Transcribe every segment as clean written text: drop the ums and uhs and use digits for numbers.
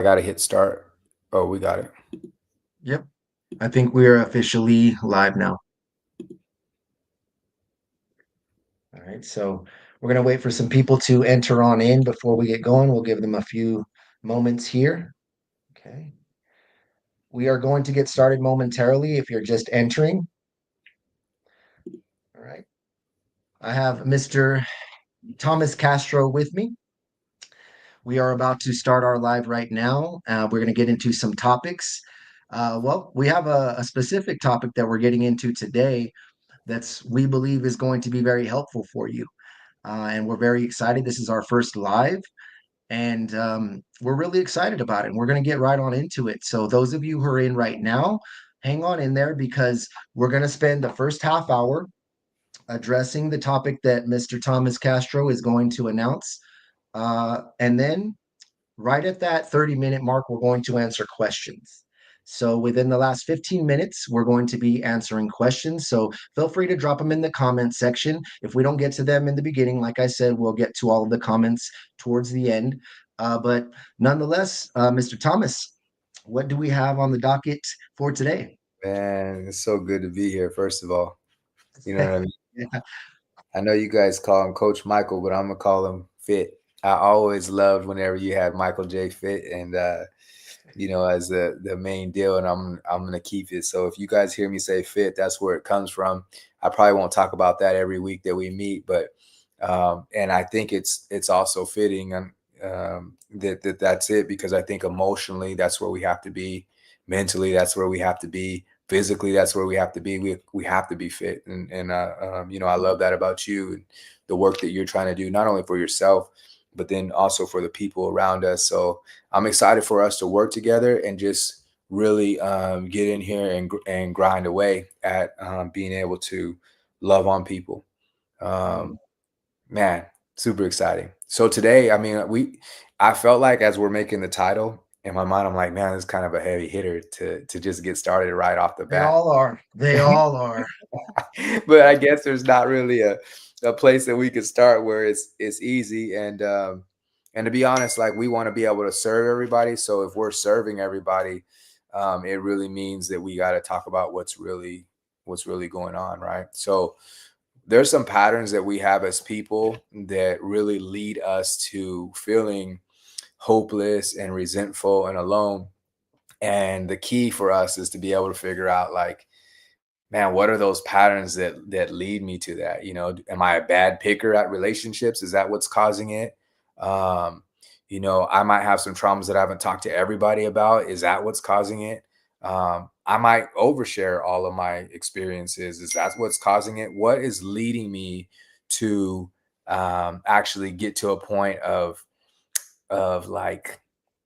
I gotta hit start. Oh, we got it. Yep. I think we're officially live now. All right. So we're going to wait for some people to enter on in before we get going. We'll give them a few moments here. Okay. We are going to get started momentarily if you're just entering. All right. I have Mr. Thomas Castro with me. We are about to start our live right now. We're going to get into some topics. Well, we have a specific topic that we're getting into today that's we believe is going to be very helpful for you. And we're very excited. This is our first live, and we're really excited about it. And we're going to get right on into it. So, those of you who are in right now, hang on in there because we're going to spend the first half hour addressing the topic that Mr. Thomas Castro is going to announce. And then right at that 30-minute mark, we're going to answer questions. So within the last 15 minutes, we're going to be answering questions. So feel free to drop them in the comment section. If we don't get to them in the beginning, like I said, we'll get to all of the comments towards the end. But nonetheless, Mr. Thomas, what do we have on the docket for today? Man, it's so good to be here, first of all. You know what I mean? Yeah. I know you guys call him Coach Michael, but I'm gonna call him Fit. I always loved whenever you had Michael J. Fit and as the main deal, and I'm gonna keep it. So if you guys hear me say Fit, that's where it comes from. I probably won't talk about that every week that we meet, but and I think it's also fitting and that's it, because I think emotionally that's where we have to be, mentally that's where we have to be, physically that's where we have to be. We have to be fit, and I love that about you and the work that you're trying to do, not only for yourself but then also for the people around us. So I'm excited for us to work together and just really get in here and grind away at being able to love on people. Um, Mm. Man, super exciting. So today, I mean, I felt like as we're making the title in my mind, I'm like, man, this is kind of a heavy hitter to just get started right off the They bat. all are. They all are. But I guess there's not really a place that we could start where it's easy, and to be honest, like, we want to be able to serve everybody. So if we're serving everybody, it really means that we got to talk about what's really going on, right? So there's some patterns that we have as people that really lead us to feeling hopeless and resentful and alone. And the key for us is to be able to figure out, like, man, what are those patterns that lead me to that? Am I a bad picker at relationships? Is that what's causing it? Um, I might have some traumas that I haven't talked to everybody about. Is that what's causing it? I might overshare all of my experiences. Is that what's causing it? What is leading me to actually get to a point of like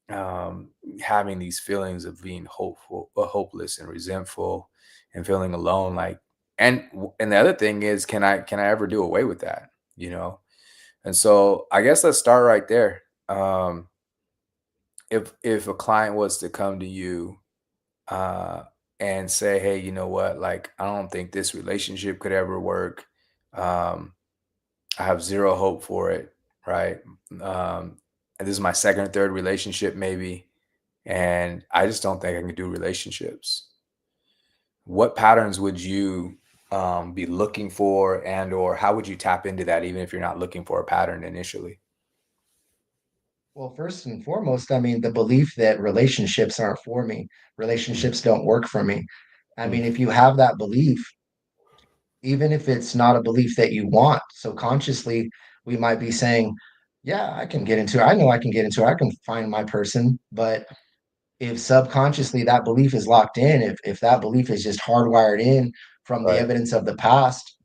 um, having these feelings of being hopeless and resentful and feeling alone, like, and the other thing is, can I ever do away with that, you know? And so I guess let's start right there. If a client was to come to you uh and say, hey, you know what, like, I don't think this relationship could ever work. um I have zero hope for it, right? And this is my second or third relationship maybe, and I just don't think I can do relationships. What patterns would you be looking for, and or how would you tap into that, even if you're not looking for a pattern initially? Well, first and foremost, I mean, the belief that relationships aren't for me, Mm, relationships don't work for me. I mm, mean, if you have that belief, even if it's not a belief that you want, so consciously, we might be saying, yeah, I can get into it. I know I can get into it. I can find my person. But if subconsciously that belief is locked in, if that belief is just hardwired in from the right. evidence of the past,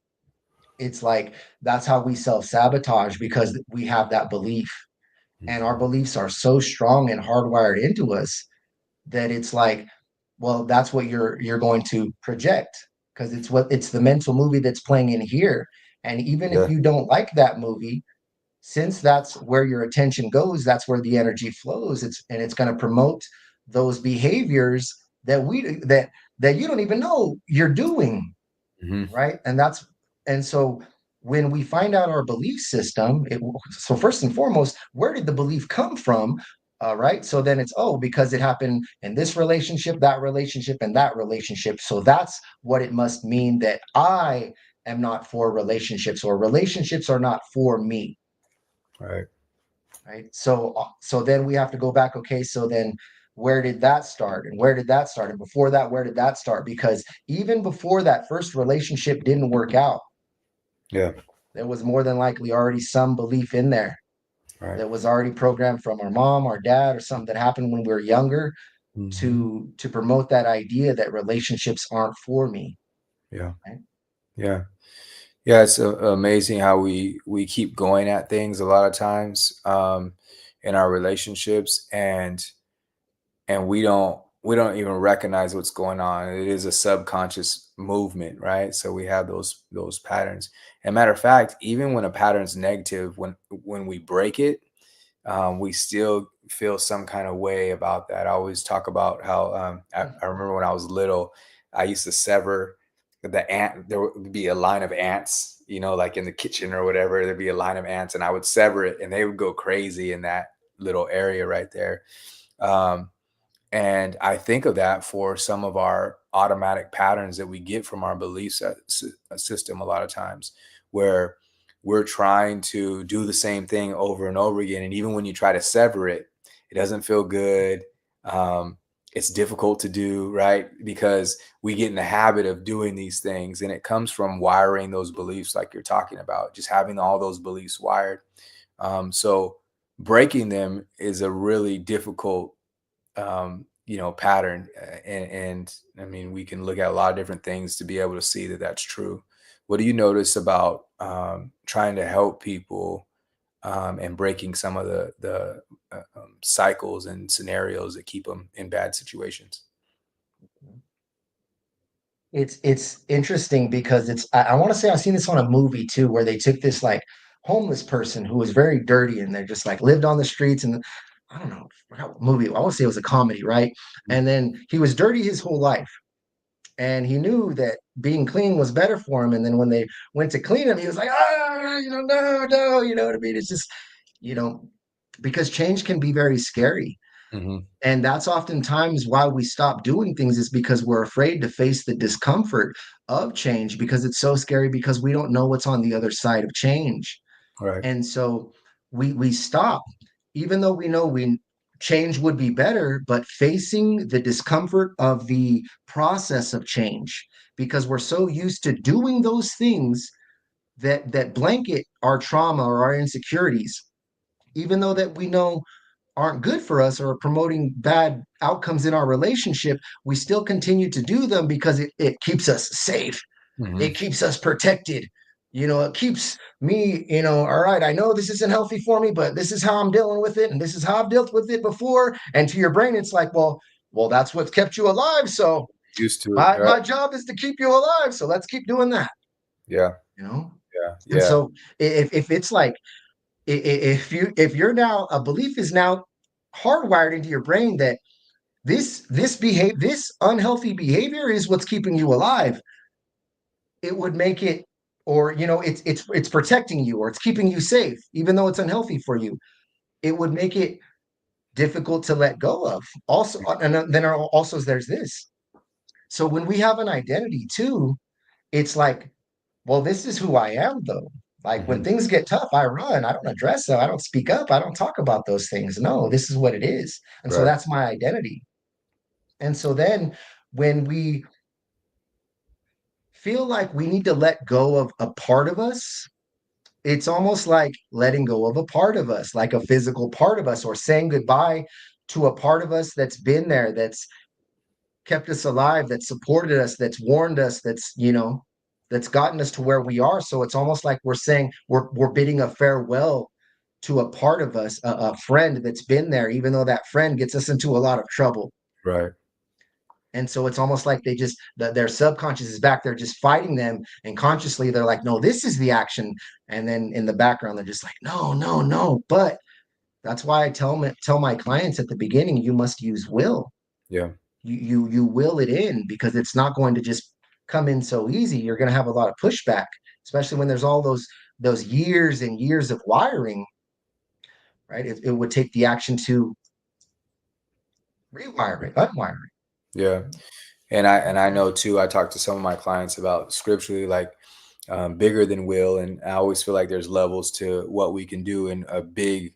it's like that's how we self-sabotage because we have that belief. And our Mhm. beliefs are so strong and hardwired into us that it's like, well, that's what you're going to project because it's the mental movie that's playing in here. And even if Yeah. you don't like that movie, since that's where your attention goes, that's where the energy flows. It's going to promote those behaviors that you don't even know you're doing, Hmm. right? And so when we find out our belief system, so first and foremost, where did the belief come from? All right. So then it's, oh, because it happened in this relationship, that relationship, and that relationship. So that's what it must mean that I am not for relationships, or relationships are not for me. Right. Right. So then we have to go back. Okay. So then where did that start? And where did that start? And before that, where did that start? Because even before that first relationship didn't work out, Yeah. there was more than likely already some belief in there Right. that was already programmed from our mom, our dad, or something that happened when we were younger Hmm. to promote that idea that relationships aren't for me. Yeah. Right? Yeah. Yeah. It's amazing how we keep going at things a lot of times, in our relationships, and we don't even recognize what's going on. It is a subconscious movement, right? So we have those patterns. And matter of fact, even when a pattern's negative, when we break it, we still feel some kind of way about that. I always talk about how, I remember when I was little, I used to sever the ant. There would be a line of ants, like in the kitchen or whatever. There'd be a line of ants, and I would sever it, and they would go crazy in that little area right there. Um, and I think of that for some of our automatic patterns that we get from our system a lot of times, where we're trying to do the same thing over and over again. And even when you try to sever it, it doesn't feel good. Um, it's difficult to do, right? Because we get in the habit of doing these things. And it comes from wiring those beliefs, like you're talking about, just having all those beliefs wired. So breaking them is a really difficult pattern. And I mean, we can look at a lot of different things to be able to see that that's true. What do you notice about trying to help people, and breaking some of the cycles and scenarios that keep them in bad situations? It's interesting because I want to say I've seen this on a movie too, where they took this like homeless person who was very dirty and they just like lived on the streets, and I don't know, I forgot what movie. I want to say it was a comedy, right? Mhm. And then he was dirty his whole life. And he knew that being clean was better for him. And then when they went to clean him, he was like, no, no, you know what I mean? It's just, you know, because change can be very scary. Mhm. And that's oftentimes why we stop doing things, is because we're afraid to face the discomfort of change, because it's so scary, because we don't know what's on the other side of change. Right. And so we stop, even though we know we change would be better, but facing the discomfort of the process of change, because we're so used to doing those things that blanket our trauma or our insecurities, even though that we know aren't good for us or promoting bad outcomes in our relationship, we still continue to do them because it keeps us safe. Mhm. It keeps us protected. It keeps me, all right, I know this isn't healthy for me, but this is how I'm dealing with it. And this is how I've dealt with it before. And to your brain, it's like, well, that's what's kept you alive. So Used to it. my Right. job is to keep you alive. So let's keep doing that, Yeah. you know? Yeah. And Yeah. so if it's like, if you're now, a belief is now hardwired into your brain that this unhealthy behavior is what's keeping you alive, it would make it, or it's protecting you, or it's keeping you safe even though it's unhealthy for you. It would make it difficult to let go of. Also, and then also there's this. So when we have an identity too, it's like, well, this is who I am though. Like when Mhm. things get tough, I run. I don't address them. I don't speak up. I don't talk about those things. No, this is what it is. And so Right. that's my identity. And so then when we feel like we need to let go of a part of us, it's almost like letting go of a part of us, like a physical part of us, or saying goodbye to a part of us that's been there, that's kept us alive, that's supported us, that's warned us, that's gotten us to where we are. So it's almost like we're saying we're bidding a farewell to a part of us, a friend that's been there, even though that friend gets us into a lot of trouble. Right. And so it's almost like their subconscious is back there just fighting them. And consciously, they're like, no, this is the action. And then in the background, they're just like, no, no, no. But that's why I tell my clients at the beginning, you must use will. Yeah. You will it in, because it's not going to just come in so easy. You're going to have a lot of pushback, especially when there's all those years and years of wiring, right? It would take the action to Rewiring, unwiring. Yeah. And I know too, I talked to some of my clients about scripturally, like bigger than will. And I always feel like there's levels to what we can do. And a big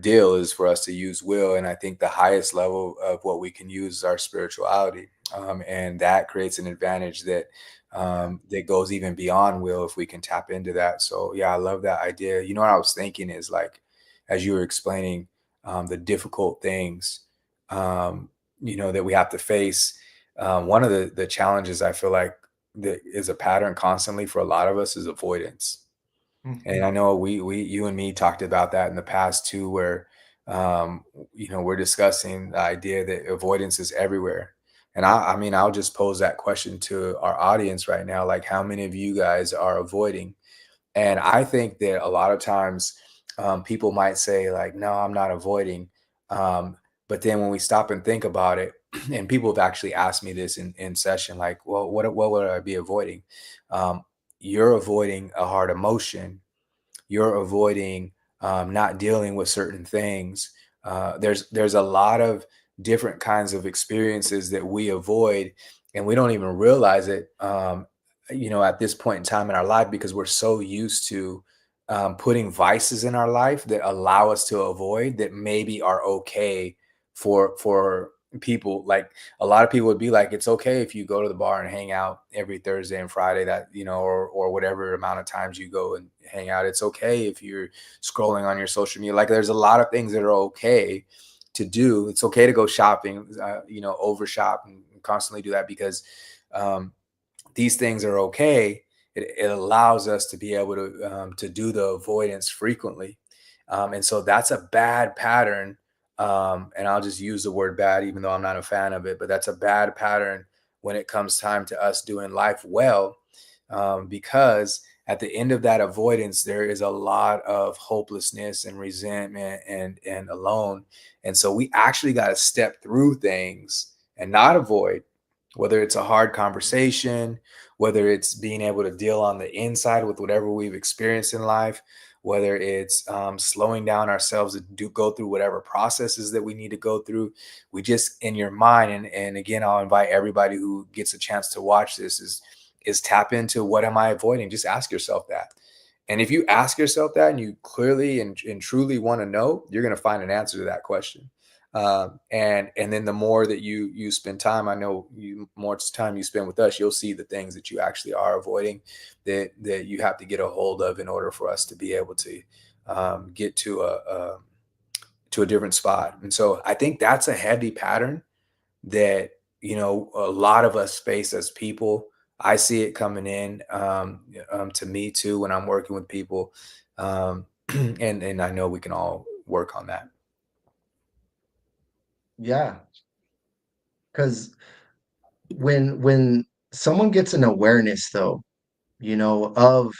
deal is for us to use will. And I think the highest level of what we can use is our spirituality. And that creates an advantage that that goes even beyond will if we can tap into that. So yeah, I love that idea. You know what I was thinking is like, as you were explaining the difficult things, um, that we have to face. One of the challenges I feel like that is a pattern constantly for a lot of us is avoidance. And Mhm. I know you and me talked about that in the past too, where we're discussing the idea that avoidance is everywhere. And I mean, I'll just pose that question to our audience right now, like how many of you guys are avoiding? And I think that a lot of times people might say like, no, I'm not avoiding. Um, but then when we stop and think about it, and people have actually asked me this in session, like, well, what would I be avoiding? Um, you're avoiding a hard emotion, you're avoiding not dealing with certain things. There's a lot of different kinds of experiences that we avoid, and we don't even realize it. At this point in time in our life, because we're so used to putting vices in our life that allow us to avoid that maybe are okay for people. Like a lot of people would be like, it's okay if you go to the bar and hang out every Thursday and Friday, that or whatever amount of times you go and hang out. It's okay if you're scrolling on your social media. Like there's a lot of things that are okay to do. It's okay to go shopping, over shop and constantly do that because um, these things are okay. It allows us to be able to do the avoidance frequently, and so that's a bad pattern. And I'll just use the word bad, even though I'm not a fan of it. But that's a bad pattern when it comes time to us doing life well, because at the end of that avoidance, there is a lot of hopelessness and resentment and alone. And so we actually got to step through things and not avoid, whether it's a hard conversation, whether it's being able to deal on the inside with whatever we've experienced in life, whether it's slowing down ourselves to go through whatever processes that we need to go through. We just in your mind, and again, I'll invite everybody who gets a chance to watch this is tap into what am I avoiding? Just ask yourself that. And if you ask yourself that and you clearly and truly want to know, you're going to find an answer to that question. And then the more that you spend time, I know you more time you spend with us, you'll see the things that you actually are avoiding that you have to get a hold of in order for us to be able to get to a different spot. And so I think that's a heavy pattern that a lot of us face as people. I see it coming in to me too when I'm working with people, and I know we can all work on that. Yeah, because when someone gets an awareness, though, of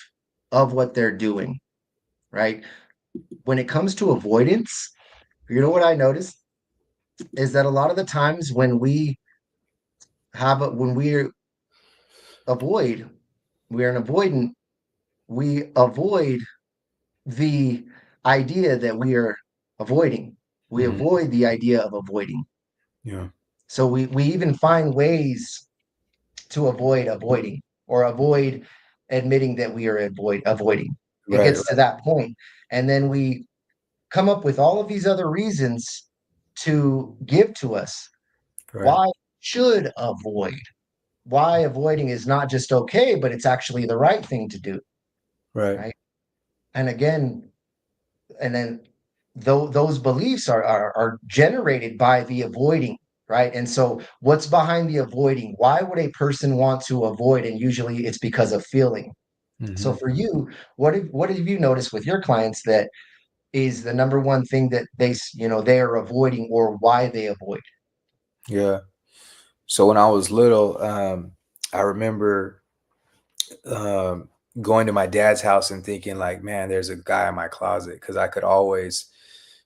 what they're doing, right? When it comes to avoidance, what I noticed is that a lot of the times when we avoid, we're an avoidant, we avoid the idea that we are avoiding. We Mhm. avoid the idea of avoiding. Yeah. So we even find ways to avoid avoiding or avoid admitting that we are avoiding. It Right. gets to that point, and then we come up with all of these other reasons to give to us Right. why we should avoid, why avoiding is not just okay, but it's actually the right thing to do, Right. right? And again, and then those beliefs are generated by the avoiding, right? And so what's behind the avoiding? Why would a person want to avoid? And usually it's because of feeling. So Mhm. for you, what have you noticed with your clients that is the number one thing that they are avoiding, or why they avoid? Yeah. So when I was little, I remember um, going to my dad's house and thinking like, man, there's a guy in my closet because I could always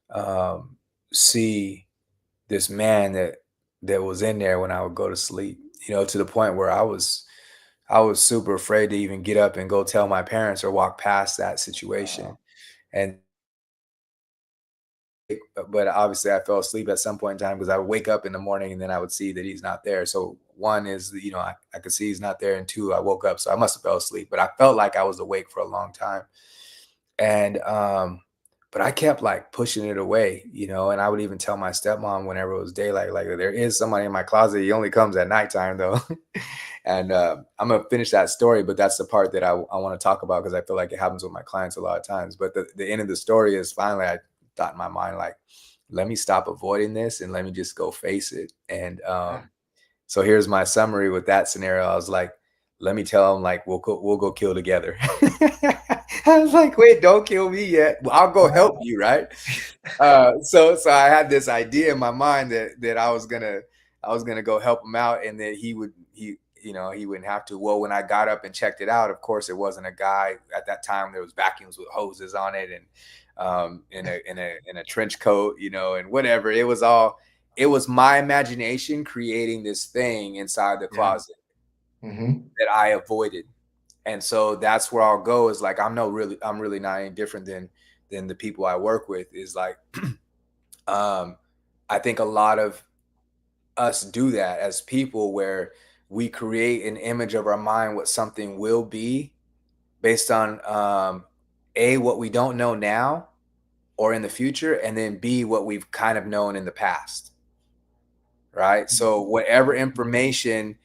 um, see this man that was in there when I would go to sleep. To the point where I was super afraid to even get up and go tell my parents or walk past that situation. And awake, but obviously I fell asleep at some point in time because I would wake up in the morning and then I would see that he's not there. So one is, I could see he's not there, and two, I woke up, so I must have fell asleep. But I felt like I was awake for a long time, and but I kept like pushing it away, and I would even tell my stepmom whenever it was daylight, like there is somebody in my closet. He only comes at nighttime though. And I'm gonna finish that story, but that's the part that I want to talk about because I feel like it happens with my clients a lot of times. But the end of the story is finally I thought in my mind like, let me stop avoiding this and let me just go face it. And Yeah. so here's my summary with that scenario. I was like, let me tell him like we'll go kill together. I was like, wait, don't kill me yet. Well, I'll go help Wow. you, right? So I had this idea in my mind that I was gonna go help him out, and that he wouldn't have to. Well, when I got up and checked it out, of course, it wasn't a guy at that time. There was vacuums with hoses on it, and in a trench coat, and whatever. It was my imagination creating this thing inside the Yeah. closet Hmm. that I avoided. And so that's where I'll go, is like I'm really not any different than the people I work with. Is like um I think a lot of us do that as people, where we create an image of our mind what something will be based on a what we don't know now or in the future, and then b what we've kind of known in the past, right? So whatever information,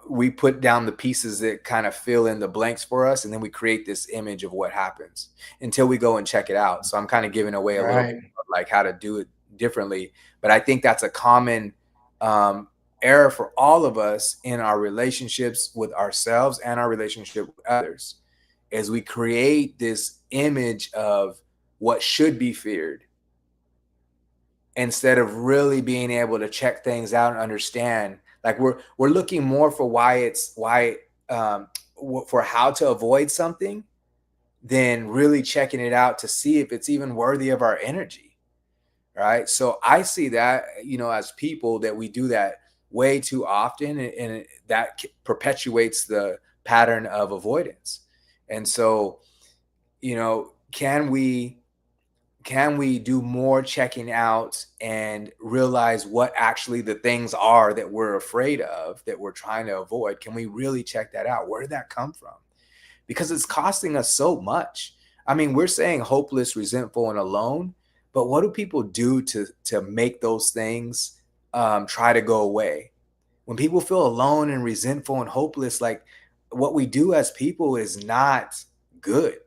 we put down the pieces that kind of fill in the blanks for us, and then we create this image of what happens until we go and check it out. So I'm kind of giving away a little Right. bit of like how to do it differently, but I think that's a common um, error for all of us in our relationships with ourselves and our relationship with others, is we create this image of what should be feared instead of really being able to check things out and understand. Like we're looking more for um for how to avoid something than really checking it out to see if it's even worthy of our energy, right? So I see that, as people, that we do that way too often, and that perpetuates the pattern of avoidance. And so, can we do more checking out and realize what actually the things are that we're afraid of, that we're trying to avoid? Can we really check that out? Where did that come from? Because it's costing us so much. I mean, we're saying hopeless, resentful, and alone, but what do people do to make those things try to go away? When people feel alone and resentful and hopeless, like, what we do as people is not good.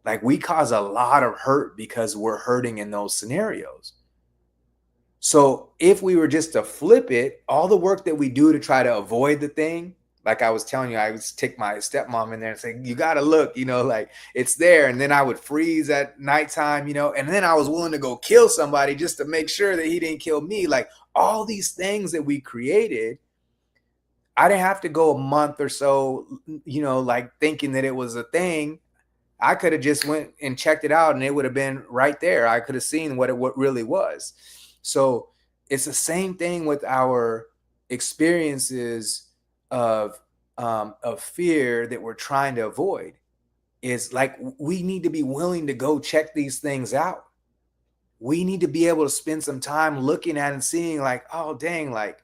Like, we cause a lot of hurt because we're hurting in those scenarios. So if we were just to flip it, all the work that we do to try to avoid the thing, like I was telling you, I would take my stepmom in there and say, you got to look, like it's there. And then I would freeze at nighttime, and then I was willing to go kill somebody just to make sure that he didn't kill me. Like, all these things that we created, I didn't have to go a month or so, like thinking that it was a thing. I could have just went and checked it out, and it would have been right there. I could have seen what really was. So it's the same thing with our experiences of fear that we're trying to avoid. Is like, we need to be willing to go check these things out. We need to be able to spend some time looking at and seeing, like, oh dang, like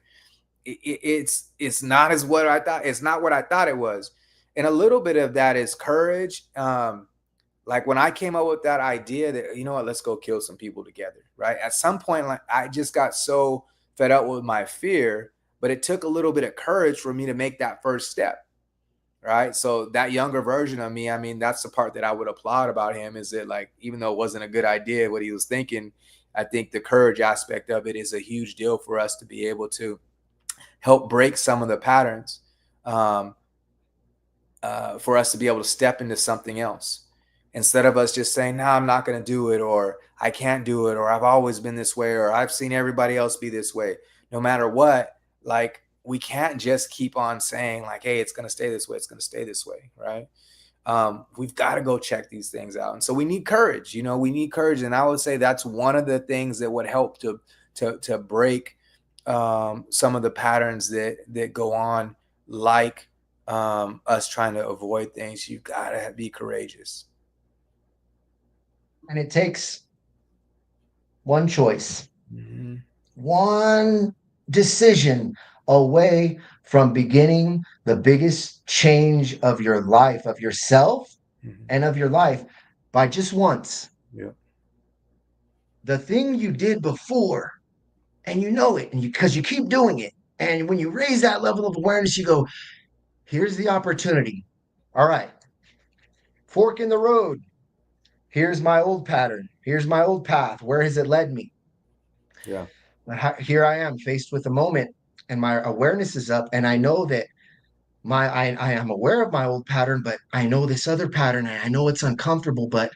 it's not as what I thought. It's not what I thought it was. And a little bit of that is courage. Like, when I came up with that idea that, you know what, let's go kill some people together, right? At some point, like, I just got so fed up with my fear, but it took a little bit of courage for me to make that first step, right? So that younger version of me, I mean, that's the part that I would applaud about him, is that, like, even though it wasn't a good idea what he was thinking, I think the courage aspect of it is a huge deal for us to be able to help break some of the patterns, um, for us to be able to step into something else, instead of us just saying, no, I'm not going to do it, or I can't do it, or I've always been this way, or I've seen everybody else be this way. No matter what, like, we can't just keep on saying, like, hey, it's going to stay this way, it's going to stay this way, right? We've got to go check these things out. And so we need courage. We need courage. And I would say that's one of the things that would help to break some of the patterns that go on, like us trying to avoid things. You gotta be courageous. And it takes one choice, Mhm. one decision away from beginning the biggest change of your life, of yourself Mhm. and of your life by just once. Yeah. The thing you did before, and you know it, and because you keep doing it. And when you raise that level of awareness, you go, here's the opportunity. All right, fork in the road. Here's my old pattern. Here's my old path. Where has it led me? Yeah. But here I am faced with a moment, and my awareness is up, and I know that I am aware of my old pattern, but I know this other pattern, and I know it's uncomfortable, but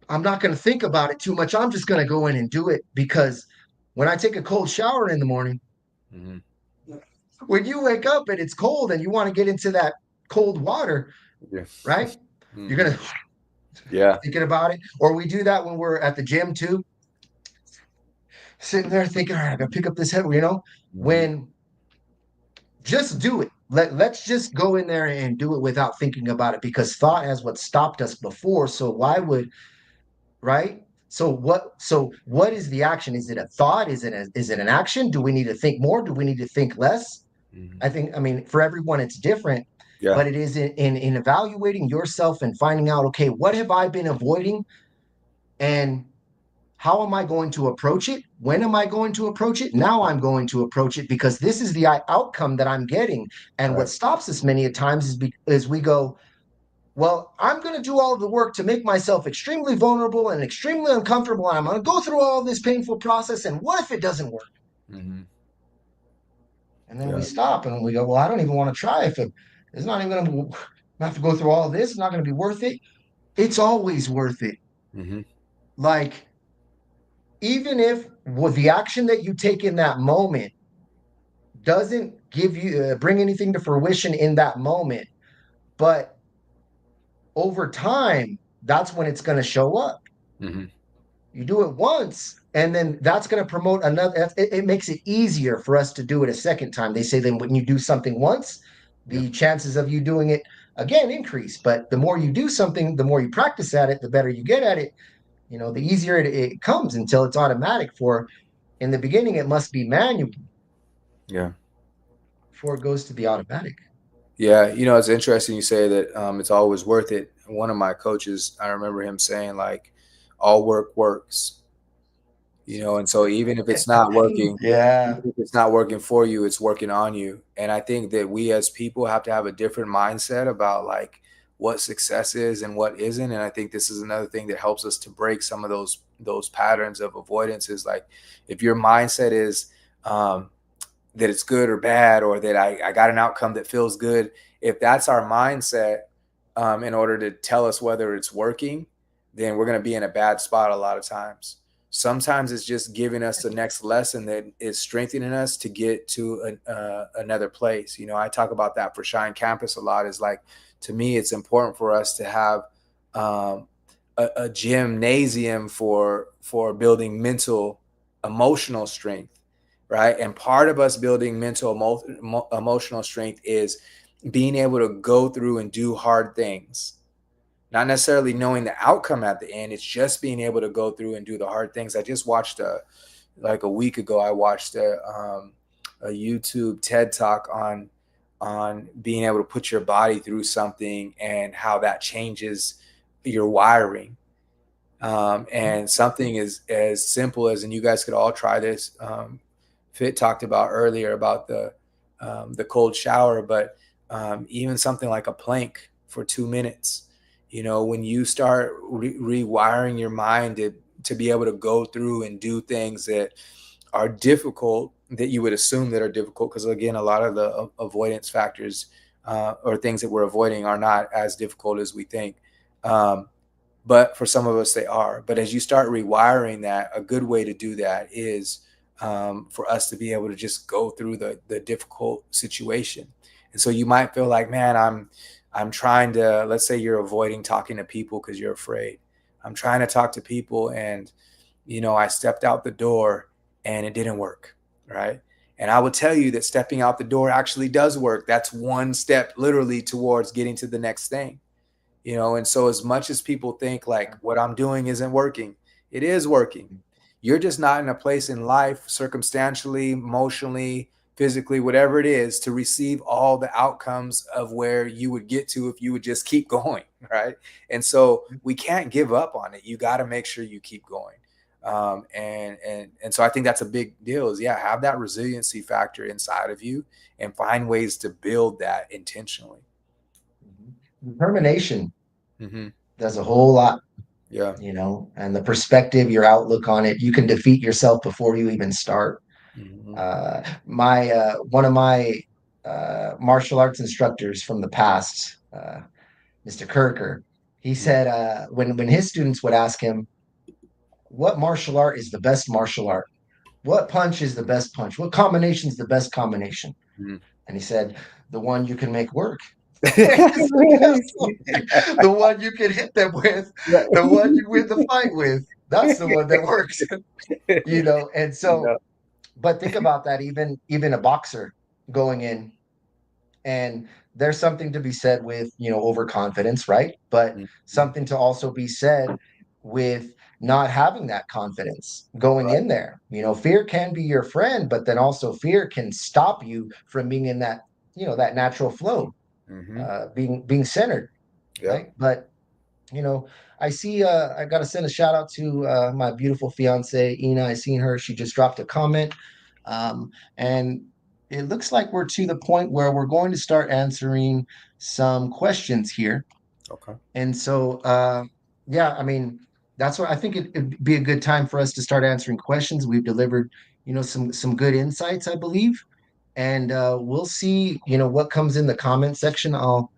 I'm not going to think about it too much. I'm just going to go in and do it because when I take a cold shower in the morning, Mhm. when you wake up and it's cold and you want to get into that cold water, Yeah. right? You're Mhm. going to Yeah. thinking about it. Or we do that when we're at the gym too, sitting there thinking, all right, I got to pick up this head, Mhm. when just do it. Let's just go in there and do it without thinking about it because thought has what stopped us before. So why would, right? So what is the action? Is it a thought? Is it an action? Do we need to think more? Do we need to think less? Mhm. I mean, for everyone it's different, Yeah. but it is in evaluating yourself and finding out, okay, what have I been avoiding and how am I going to approach it? When am I going to approach it? Now I'm going to approach it because this is the outcome that I'm getting. And what Right. stops us many a times is we go, well, I'm going to do all of the work to make myself extremely vulnerable and extremely uncomfortable. And I'm going to go through all this painful process. And what if it doesn't work? Mhm. And then we Yeah. stop and we go, well, I don't even want to try if it's not even going to have to go through all of this. It's not going to be worth it. It's always worth it. Mhm. Like, even if with the action that you take in that moment doesn't give you bring anything to fruition in that moment, but over time, that's when it's going to show up. Mhm. You do it once, and then that's going to promote another. It makes it easier for us to do it a second time. They say then when you do something once, Yeah. the chances of you doing it again increase. But the more you do something, the more you practice at it, the better you get at it. The easier it comes until it's automatic. For in the beginning, it must be manual Yeah. before it goes to the automatic. Yeah, it's interesting you say that it's always worth it. One of my coaches, I remember him saying like, "All work works," and so even if it's not working, Yeah. even if it's not working for you, it's working on you. And I think that we as people have to have a different mindset about like what success is and what isn't. And I think this is another thing that helps us to break some of those patterns of avoidance. Is like if your mindset is um, that it's good or bad or that I got an outcome that feels good. If that's our mindset, in order to tell us whether it's working, then we're going to be in a bad spot a lot of times. Sometimes it's just giving us the next lesson that is strengthening us to get to another place. I talk about that for Shine Campus a lot. Is like, to me, it's important for us to have um, a gymnasium for building mental, emotional strength, right? And part of us building mental emotional strength is being able to go through and do hard things, not necessarily knowing the outcome at the end. It's just being able to go through and do the hard things. I just watched like a week ago, I watched a YouTube TED talk on being able to put your body through something and how that changes your wiring. And something as simple as, and you guys could all try this. Fit talked about earlier about the cold shower, but even something like a plank for 2 minutes. When you start rewiring your mind to be able to go through and do things that are difficult, that you would assume that are difficult, because again, a lot of the avoidance factors or things that we're avoiding are not as difficult as we think. Um, but for some of us they are. But as you start rewiring that, a good way to do that is for us to be able to just go through the difficult situation. And so you might feel like, man, I'm trying to, let's say you're avoiding talking to people because you're afraid. I'm trying to talk to people, and I stepped out the door and it didn't work, right? And I would tell you that stepping out the door actually does work. That's one step literally towards getting to the next thing. And so as much as people think like what I'm doing isn't working, it is working. you're just not in a place in life, circumstantially, emotionally, physically, whatever it is, to receive all the outcomes of where you would get to if you would just keep going, right? And so we can't give up on it. You got to make sure you keep going. And so I think that's a big deal. Is yeah, have that resiliency factor inside of you, and find ways to build that intentionally. Determination Hmm. does a whole lot, Yeah. and the perspective, your outlook on it. You can defeat yourself before you even start. Hmm. My One of my martial arts instructors from the past, Mr. Kirker, he said when his students would ask him, "What martial art is the best martial art? What punch is the best punch? What combination is the best combination?" Hmm. And he said, "The one you can make work." It's the Really? best one. The one you can hit them with, the one you win the fight with. That's the one that works. And so, Yeah. but think about that, even a boxer going in, and there's something to be said with, overconfidence, right? But Mhm. something to also be said with not having that confidence going Right. in there. Fear can be your friend, but then also fear can stop you from being in that natural flow, Hmm. being centered, Yep. right? But you know, I see. I got to send a shout out to my beautiful fiance Ina. I seen her. She just dropped a comment, and it looks like we're to the point where we're going to start answering some questions here. Okay. And so, yeah, I mean, that's what I think it'd be a good time for us to start answering questions. We've delivered, some good insights, I believe, and we'll see, what comes in the comment section. I'll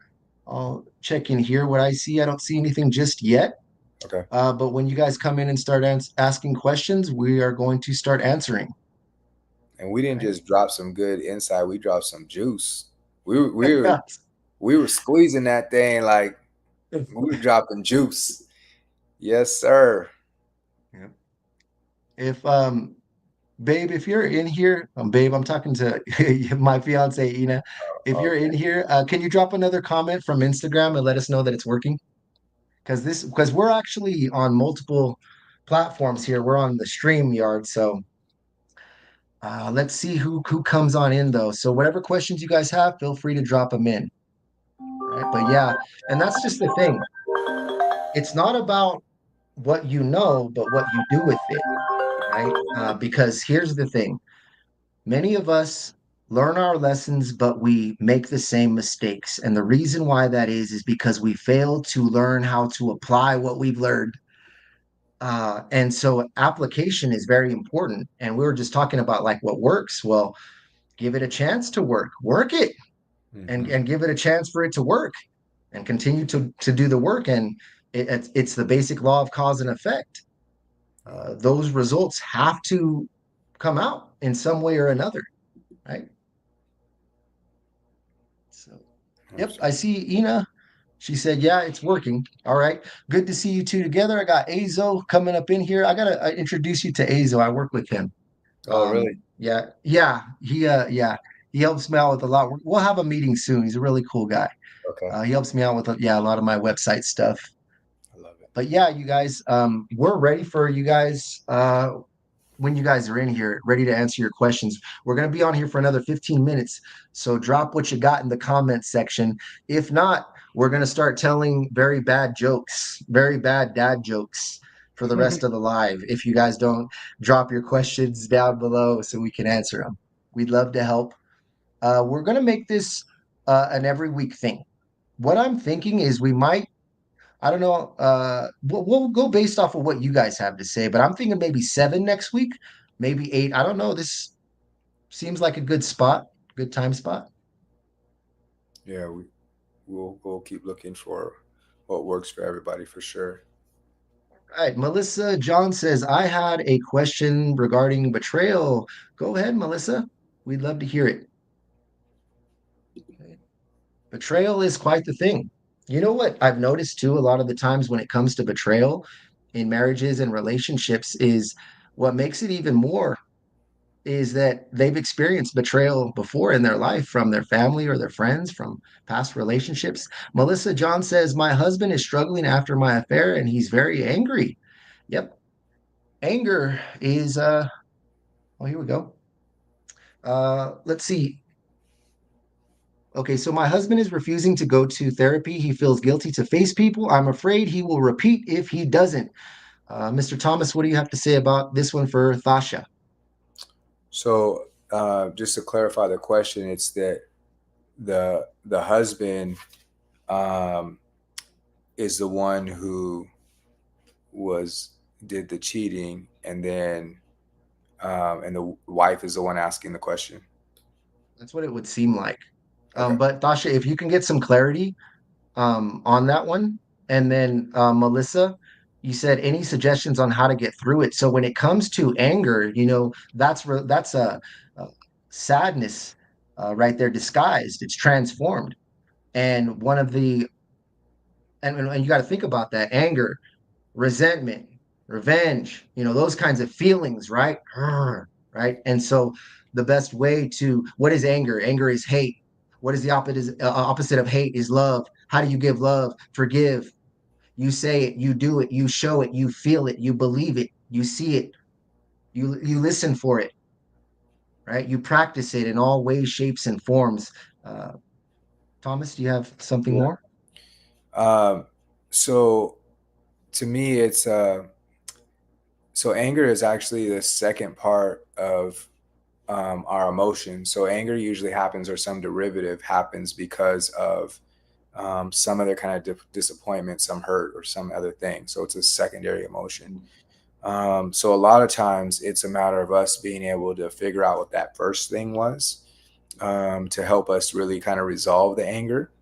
check in here what I see. I don't see anything just yet. Okay. But when you guys come in and start asking questions, we are going to start answering. And we didn't Right? just drop some good insight. We dropped some juice. We were squeezing that thing like we were dropping juice. Yes, sir. Yeah. If babe, if you're in here, babe, I'm talking to my fiance Ina. If you're Okay. in here, can you drop another comment from Instagram and let us know that it's working? Because we're actually on multiple platforms here. We're on the Stream Yard, so let's see who comes on in though. So whatever questions you guys have, feel free to drop them in. Right? But yeah, and that's just the thing. It's not about what you know, but what you do with it, right? Because here's the thing: many of us learn our lessons, but we make the same mistakes, and the reason why that is because we fail to learn how to apply what we've learned. And so application is very important. And we were just talking about like what works. Well, give it a chance to work it, and Hmm. and give it a chance for it to work, and continue to do the work. And it's the basic law of cause and effect. Those results have to come out in some way or another, right? So, yep, I Absolutely. see Ina. She said, "Yeah, it's working." All right, good to see you two together. I got Azo coming up in here. I gotta introduce you to Azo. I work with him. Oh, really? Yeah, yeah, yeah, he helps me out with a lot. We'll have a meeting soon. He's a really cool guy. Okay. He helps me out with a lot of my website stuff. I love it. But yeah, you guys, we're ready for you guys when you guys are in here, ready to answer your questions. We're going to be on here for another 15 minutes. So drop what you got in the comments section. If not, we're going to start telling very bad jokes, very bad dad jokes for the rest of the live. If you guys don't drop your questions down below so we can answer them, we'd love to help. We're going to make this an every week thing. What I'm thinking is we might, I don't know. We'll go based off of what you guys have to say, but I'm thinking maybe 7 next week, maybe 8. I don't know. This seems like a good spot, good time spot. Yeah, we'll keep looking for what works for everybody for sure. All right. Melissa John says, I had a question regarding betrayal. Go ahead, Melissa. We'd love to hear it. Okay. Betrayal is quite the thing. You know what I've noticed too, a lot of the times when it comes to betrayal in marriages and relationships is what makes it even more is that they've experienced betrayal before in their life from their family or their friends, from past relationships. Melissa John says, my husband is struggling after my affair and he's very angry. Yep. Anger is oh, here we go. Let's see. Okay, so my husband is refusing to go to therapy. He feels guilty to face people. I'm afraid he will repeat if he doesn't. Mr. Thomas, what do you have to say about this one for Thasha? So just to clarify the question, it's that the husband um, is the one who was did the cheating, and then and the wife is the one asking the question. That's what it would seem like. Okay. But Thasha, if you can get some clarity on that one, and then Melissa, you said any suggestions on how to get through it. So when it comes to anger, that's a sadness right there disguised. It's transformed, and one of the and you got to think about that anger, resentment, revenge, those kinds of feelings, right? Right. And so the best way to what is anger? Anger is hate. What is the opposite of hate is love. How do you give love? Forgive. You say it, you do it, you show it, you feel it, you believe it, you see it, you listen for it, right? You practice it in all ways, shapes, and forms. Uh, Thomas, do you have something Yeah. more? Um, so to me, it's so anger is actually the second part of our emotions. So anger usually happens, or some derivative happens, because of some other kind of disappointment, some hurt, or some other thing. So it's a secondary emotion. So a lot of times it's a matter of us being able to figure out what that first thing was, to help us really kind of resolve the anger.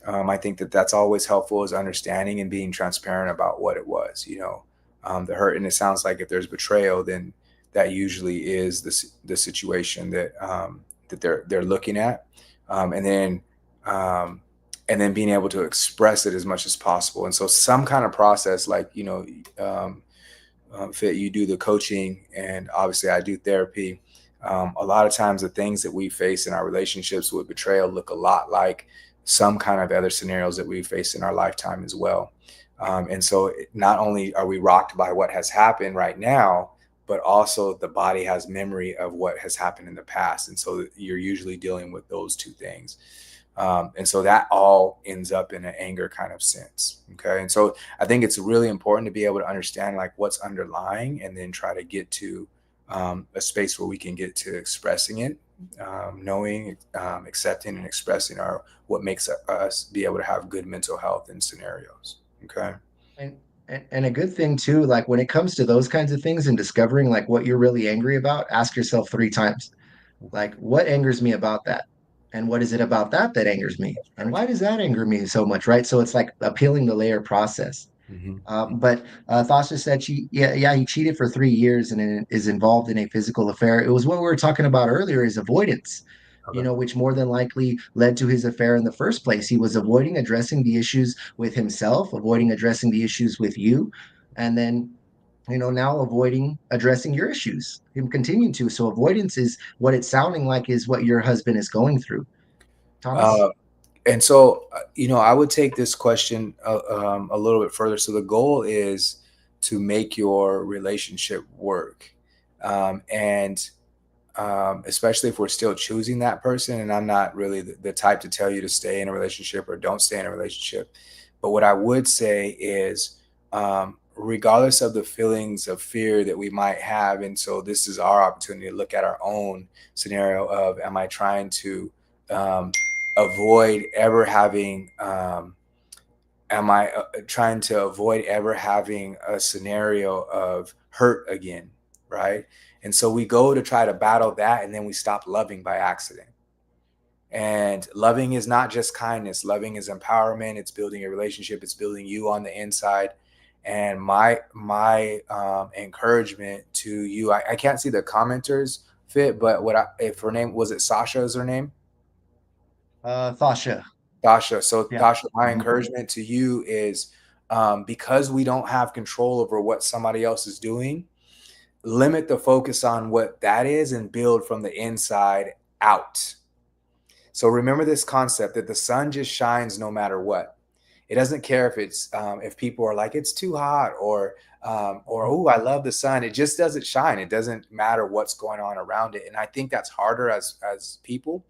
I think that that's always helpful, is understanding and being transparent about what it was, the hurt. And it sounds like if there's betrayal, then that usually is the situation that that they're looking at, and then um, being able to express it as much as possible. And so some kind of process, like Fit, you do the coaching, and obviously I do therapy. A lot of times the things that we face in our relationships with betrayal look a lot like some kind of other scenarios that we face in our lifetime as well. And so not only are we rocked by what has happened right now, but also the body has memory of what has happened in the past. And so you're usually dealing with those two things. And so that all ends up in an anger kind of sense. Okay. And so I think it's really important to be able to understand like what's underlying, and then try to get to a space where we can get to expressing it, knowing, accepting, and expressing our what makes us be able to have good mental health in scenarios. Okay. And, and a good thing too, like when it comes to those kinds of things and discovering like what you're really angry about, ask yourself 3 times, like what angers me about that? And what is it about that that angers me? And why does that anger me so much? Right. So it's like appealing the layer process. Mm-hmm. But Thasha said yeah, he cheated for 3 years and is involved in a physical affair. It was what we were talking about earlier is avoidance, Okay. which more than likely led to his affair in the first place. He was avoiding addressing the issues with himself, avoiding addressing the issues with you, and then, now avoiding addressing your issues. Him continuing to. So avoidance is what it's sounding like is what your husband is going through. Thomas? Uh, and so, I would take this question a little bit further. So the goal is to make your relationship work, and especially if we're still choosing that person. And I'm not really the type to tell you to stay in a relationship or don't stay in a relationship. But what I would say is, regardless of the feelings of fear that we might have, and so this is our opportunity to look at our own scenario of, am I trying to um, avoid ever having, am I trying to avoid ever having a scenario of hurt again, right? And so we go to try to battle that, and then we stop loving by accident. And loving is not just kindness. Loving is empowerment. It's building a relationship. It's building you on the inside. And my encouragement to you, I can't see the commenters Fit, but if her name was, it Sasha is her name? Thasha. Tasha. So, Yeah. Tasha, my Mhm. encouragement to you is, because we don't have control over what somebody else is doing, limit the focus on what that is and build from the inside out. So, remember this concept that the sun just shines no matter what. It doesn't care if it's if people are like it's too hot, or or oh, I love the sun. It just doesn't shine. It doesn't matter what's going on around it. And I think that's harder as people,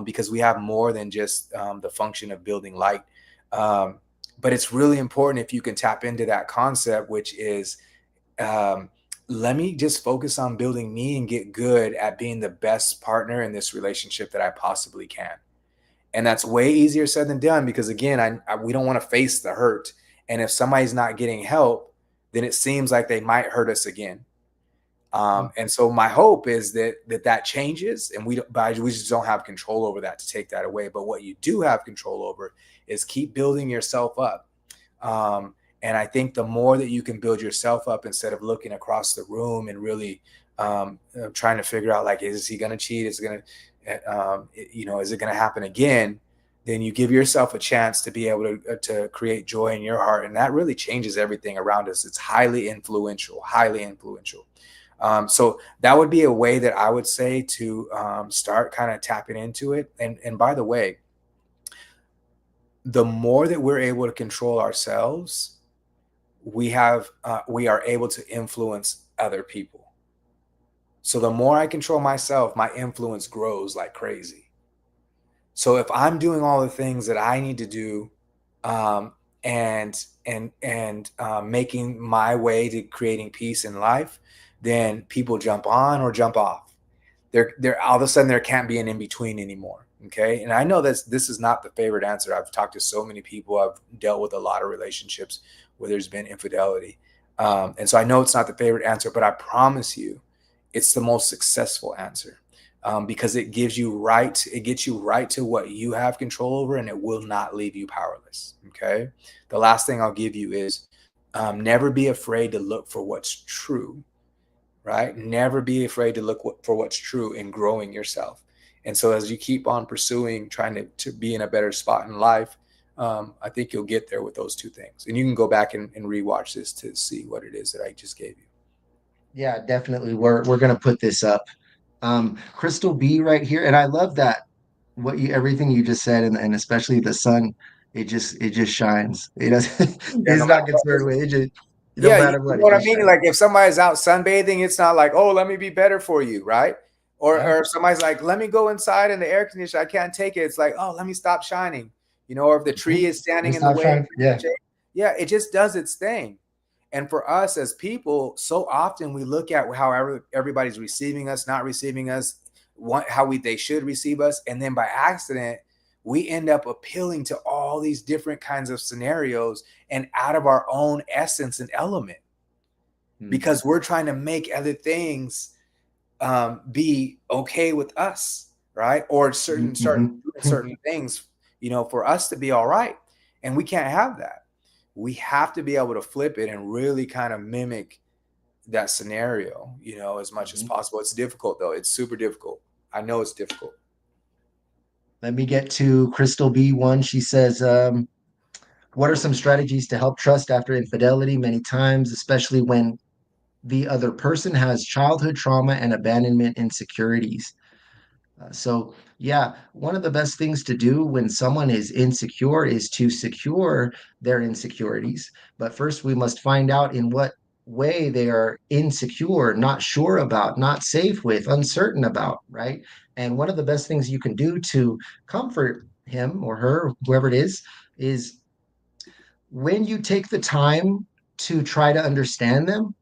because we have more than just the function of building light. Um, but it's really important if you can tap into that concept, which is, um, let me just focus on building me and get good at being the best partner in this relationship that I possibly can. And that's way easier said than done, because again, we don't want to face the hurt. And if somebody's not getting help, then it seems like they might hurt us again. And so my hope is that changes, and we just don't have control over that to take that away. But what you do have control over is keep building yourself up. Um, and I think the more that you can build yourself up instead of looking across the room and really trying to figure out, like, is he going to cheat? Is it going to, is it going to happen again? Then you give yourself a chance to be able to create joy in your heart, and that really changes everything around us. It's highly influential, highly influential. So that would be a way that I would say to start kind of tapping into it. And by the way, the more that we're able to control ourselves, we are able to influence other people. So the more I control myself, my influence grows like crazy. So if I'm doing all the things that I need to do, um, and making my way to creating peace in life, then people jump on or jump off. There all of a sudden there can't be an in between anymore. Okay, and I know this is not the favorite answer. I've talked to so many people. I've dealt with a lot of relationships where there's been infidelity, and so I know it's not the favorite answer. But I promise you, it's the most successful answer, because it gets you right to what you have control over, and it will not leave you powerless. Okay, the last thing I'll give you is, never be afraid to look for what's true. Right? Never be afraid to look for what's true in growing yourself. And so as you keep on pursuing, trying to be in a better spot in life, I think you'll get there with those two things. And you can go back and rewatch this to see what it is that I just gave you. Yeah, definitely. We're gonna put this up. Crystal B right here, and I love that what you everything you just said, and especially the sun. It just shines. It does. Yeah, no It's matter not what. concerned with it. Just no Yeah, you matter what, know it what I just mean? shines. Like if somebody's out sunbathing, it's not like, oh, let me be better for you, right? Yeah. Or if somebody's like, let me go inside in the air conditioner, I can't take it. It's like, oh, let me stop shining. Or if the tree Mhm. is Let me standing in the stop way, shining. Yeah. yeah, it just does its thing. And for us as people, so often we look at how everybody's receiving us, not receiving us, how they should receive us, and then by accident, we end up appealing to all these different kinds of scenarios and out of our own essence and element, Mm. because we're trying to make other things be okay with us, right? Or start Mhm. doing certain things, for us to be all right. And we can't have that. We have to be able to flip it and really kind of mimic that scenario, as much as Mhm. possible. It's difficult though. It's super difficult. I know it's difficult. Let me get to Crystal B1. She says, what are some strategies to help trust after infidelity many times, especially when the other person has childhood trauma and abandonment insecurities? So, one of the best things to do when someone is insecure is to secure their insecurities. But first, we must find out in what way they are insecure, not sure about, not safe with, uncertain about, right? And one of the best things you can do to comfort him or her, whoever it is when you take the time to try to understand them.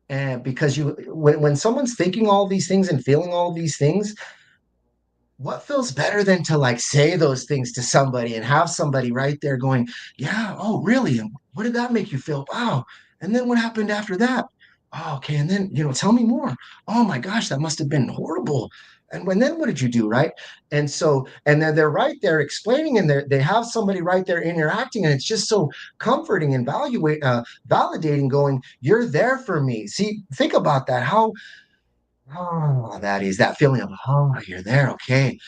And because when someone's thinking all these things and feeling all these things, what feels better than to like say those things to somebody and have somebody right there going, yeah, oh really, and what did that make you feel? Wow. And then what happened after that? Oh, okay. And then tell me more. Oh my gosh, that must have been horrible. And then what did you do, right? And then they're right there explaining, and they have somebody right there interacting, and it's just so comforting and validating, going, you're there for me. See, think about that. Oh, that is that feeling of, oh, you're there. Okay.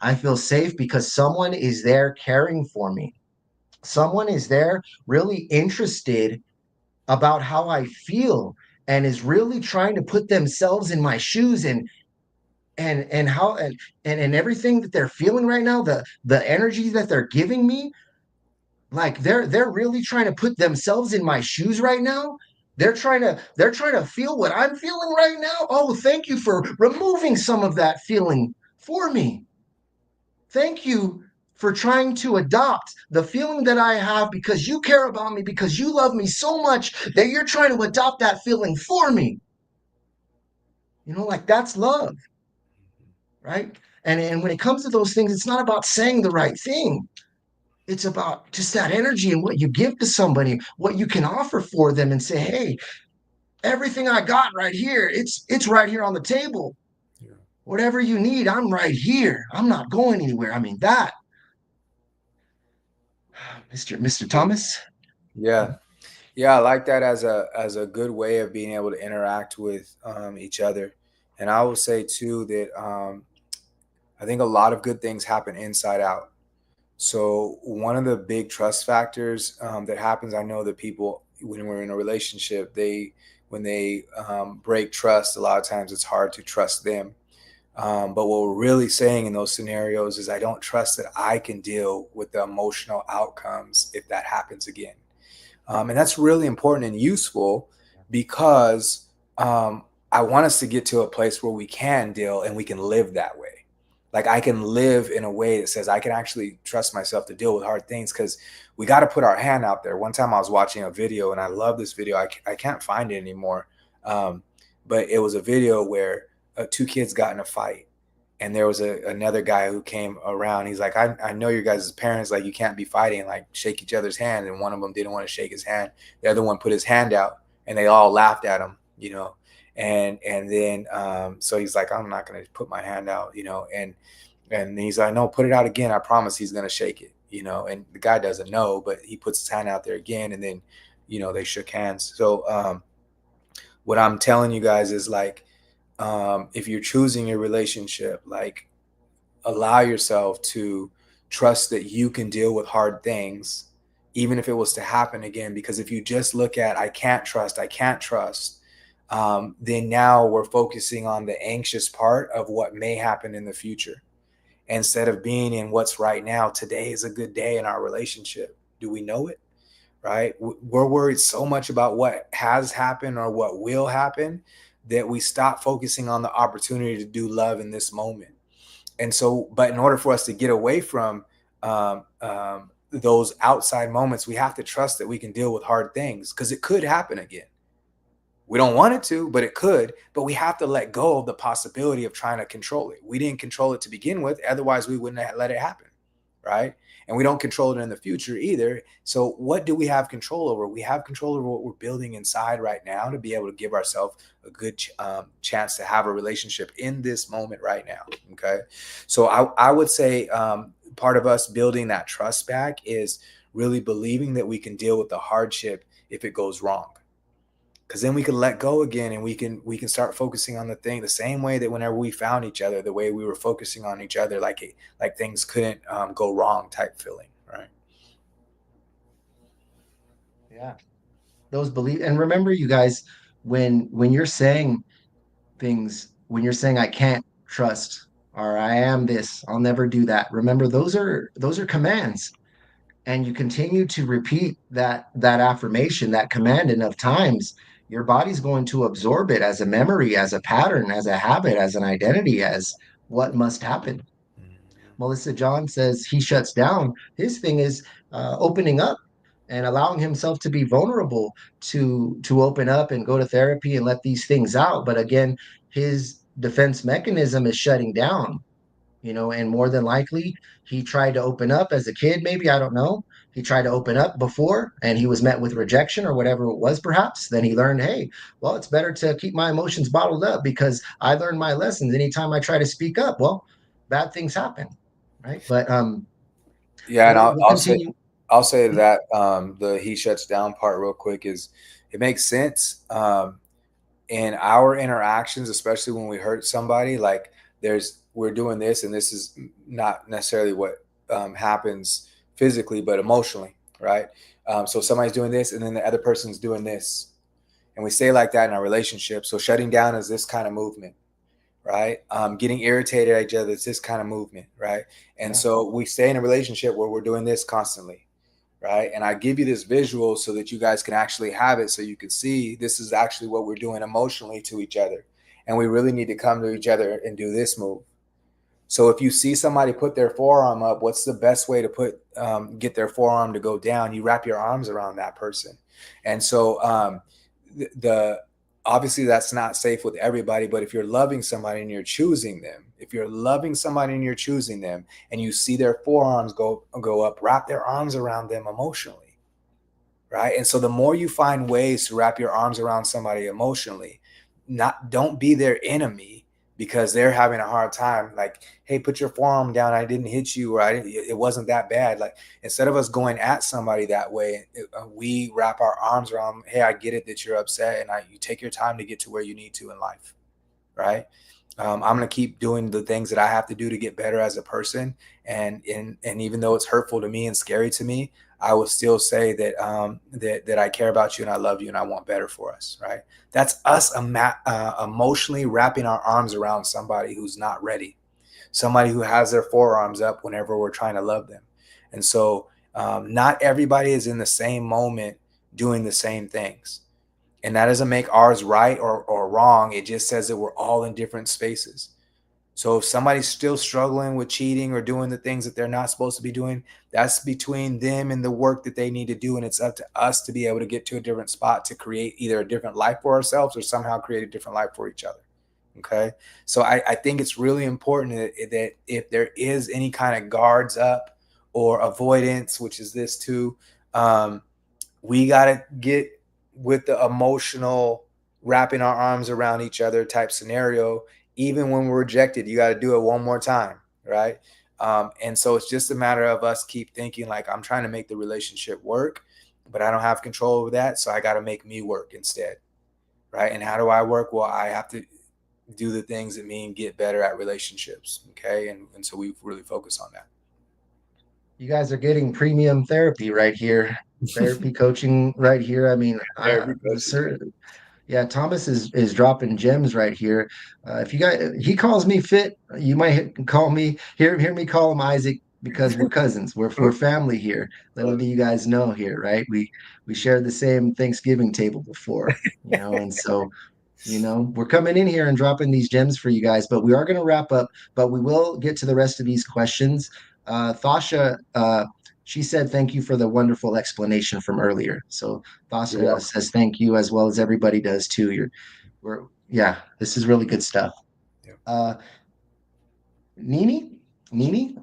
I feel safe because someone is there caring for me. Someone is there really interested about how I feel and is really trying to put themselves in my shoes, and how and everything that they're feeling right now, the energy that they're giving me, like they're really trying to put themselves in my shoes right now. They're trying to feel what I'm feeling right now. Oh, thank you for removing some of that feeling for me. Thank you for trying to adopt the feeling that I have because you care about me, because you love me so much that you're trying to adopt that feeling for me. Like that's love, right? And when it comes to those things, it's not about saying the right thing. It's about just that energy and what you give to somebody, what you can offer for them and say, hey, everything I got right here, it's right here on the table. Yeah. Whatever you need, I'm right here. I'm not going anywhere. I mean that, Mr. Thomas. Yeah. Yeah, I like that as a good way of being able to interact with each other. And I will say too that I think a lot of good things happen inside out. So one of the big trust factors that happens, I know that people when we're in a relationship, they when they break trust, a lot of times it's hard to trust them. But what we're really saying in those scenarios is, I don't trust that I can deal with the emotional outcomes if that happens again. And that's really important and useful because I want us to get to a place where we can deal and we can live that way. Like I can live in a way that says I can actually trust myself to deal with hard things, because we got to put our hand out there. One time I was watching a video and I love this video. I can't find it anymore. Um, but it was a video where two kids got in a fight, and there was another guy who came around. He's like, I know your guys' parents, like you can't be fighting, like shake each other's hand. And one of them didn't want to shake his hand. The other one put his hand out, and they all laughed at him, and then so he's like, I'm not gonna put my hand out, and he's like, no, put it out again. I promise he's gonna shake it, and the guy doesn't know, but he puts his hand out there again, and then they shook hands. So what I'm telling you guys is like, if you're choosing your relationship, like allow yourself to trust that you can deal with hard things, even if it was to happen again. Because if you just look at, I can't trust, then now we're focusing on the anxious part of what may happen in the future instead of being in what's right now. Today is a good day in our relationship. Do we know it? Right? We're worried so much about what has happened or what will happen that we stop focusing on the opportunity to do love in this moment. And so, but in order for us to get away from those outside moments, we have to trust that we can deal with hard things, because it could happen again. We don't want it to, but it could. But we have to let go of the possibility of trying to control it. We didn't control it to begin with. Otherwise, we wouldn't have let it happen. Right. And we don't control it in the future either. So, what do we have control over? We have control over what we're building inside right now to be able to give ourselves a good chance to have a relationship in this moment right now. Okay. So, I would say part of us building that trust back is really believing that we can deal with the hardship if it goes wrong, because then we can let go again, and we can start focusing on the thing the same way that whenever we found each other, the way we were focusing on each other, like things couldn't go wrong type feeling, right? Yeah. Those believe and remember, you guys, when you're saying things, when you're saying I can't trust or I am this, I'll never do that. Remember, those are commands. And you continue to repeat that affirmation, that command enough times, your body's going to absorb it as a memory, as a pattern, as a habit, as an identity, as what must happen. Melissa John says he shuts down. His thing is opening up and allowing himself to be vulnerable, to open up and go to therapy and let these things out. But again, his defense mechanism is shutting down. And more than likely, he tried to open up as a kid, maybe, I don't know. He tried to open up before and he was met with rejection or whatever it was, perhaps. Then he learned, hey, well, it's better to keep my emotions bottled up because I learned my lessons. Anytime I try to speak up, well, bad things happen. Right. But Yeah, and we'll, I'll, we'll I'll say continue. I'll say that the he shuts down part real quick is, it makes sense in our interactions, especially when we hurt somebody. Like we're doing this, and this is not necessarily what happens physically, but emotionally, right? So somebody's doing this, and then the other person's doing this, and we say like that in our relationship. So shutting down is this kind of movement, right? Getting irritated at each other is this kind of movement, right? And Yeah. so we stay in a relationship where we're doing this constantly, right? And I give you this visual so that you guys can actually have it, so you can see this is actually what we're doing emotionally to each other. And we really need to come to each other and do this move. So if you see somebody put their forearm up, what's the best way to get their forearm to go down? You wrap your arms around that person. And so the obviously that's not safe with everybody, but if you're loving somebody and you're choosing them, if you're loving somebody and you're choosing them, and you see their forearms go up, wrap their arms around them emotionally, right? And so the more you find ways to wrap your arms around somebody emotionally, not don't be their enemy because they're having a hard time. Like, hey, put your forearm down. I didn't hit you, or it wasn't that bad. Like, instead of us going at somebody that way, we wrap our arms around. Hey, I get it that you're upset, and you take your time to get to where you need to in life, right? I'm going to keep doing the things that I have to do to get better as a person. And even though it's hurtful to me and scary to me, I will still say that I care about you and I love you and I want better for us. Right? That's us emotionally wrapping our arms around somebody who's not ready, somebody who has their forearms up whenever we're trying to love them. And so, not everybody is in the same moment doing the same things, and that doesn't make ours right or wrong. It just says that we're all in different spaces. So if somebody's still struggling with cheating or doing the things that they're not supposed to be doing, that's between them and the work that they need to do. And it's up to us to be able to get to a different spot to create either a different life for ourselves or somehow create a different life for each other. Okay. So I think it's really important that if there is any kind of guards up or avoidance, which is this too, um, we got to get with the emotional wrapping our arms around each other type scenario. Even when we're rejected, you got to do it one more time, right? And so it's just a matter of us keep thinking like, I'm trying to make the relationship work, but I don't have control over that, so I got to make me work instead, right? And how do I work? Well, I have to do the things that mean get better at relationships. Okay. And so we really focus on You guys are getting premium therapy right here, therapy coaching right here. I mean, therapy coaches. sir, yeah, Thomas is dropping gems right here. If you guys, he calls me Fit. You might call me hear me call him Isaac because we're cousins. We're family here. Little do you guys know here, right? We shared the same Thanksgiving table before, and so we're coming in here and dropping these gems for you guys, but we are going to wrap up, but we will get to the rest of these questions. Thasha, she said, thank you for the wonderful explanation from earlier. So You're Thasha welcome. says, thank you as well as everybody does too. Yeah, this is really good stuff. Yeah. Uh, Nini, Nini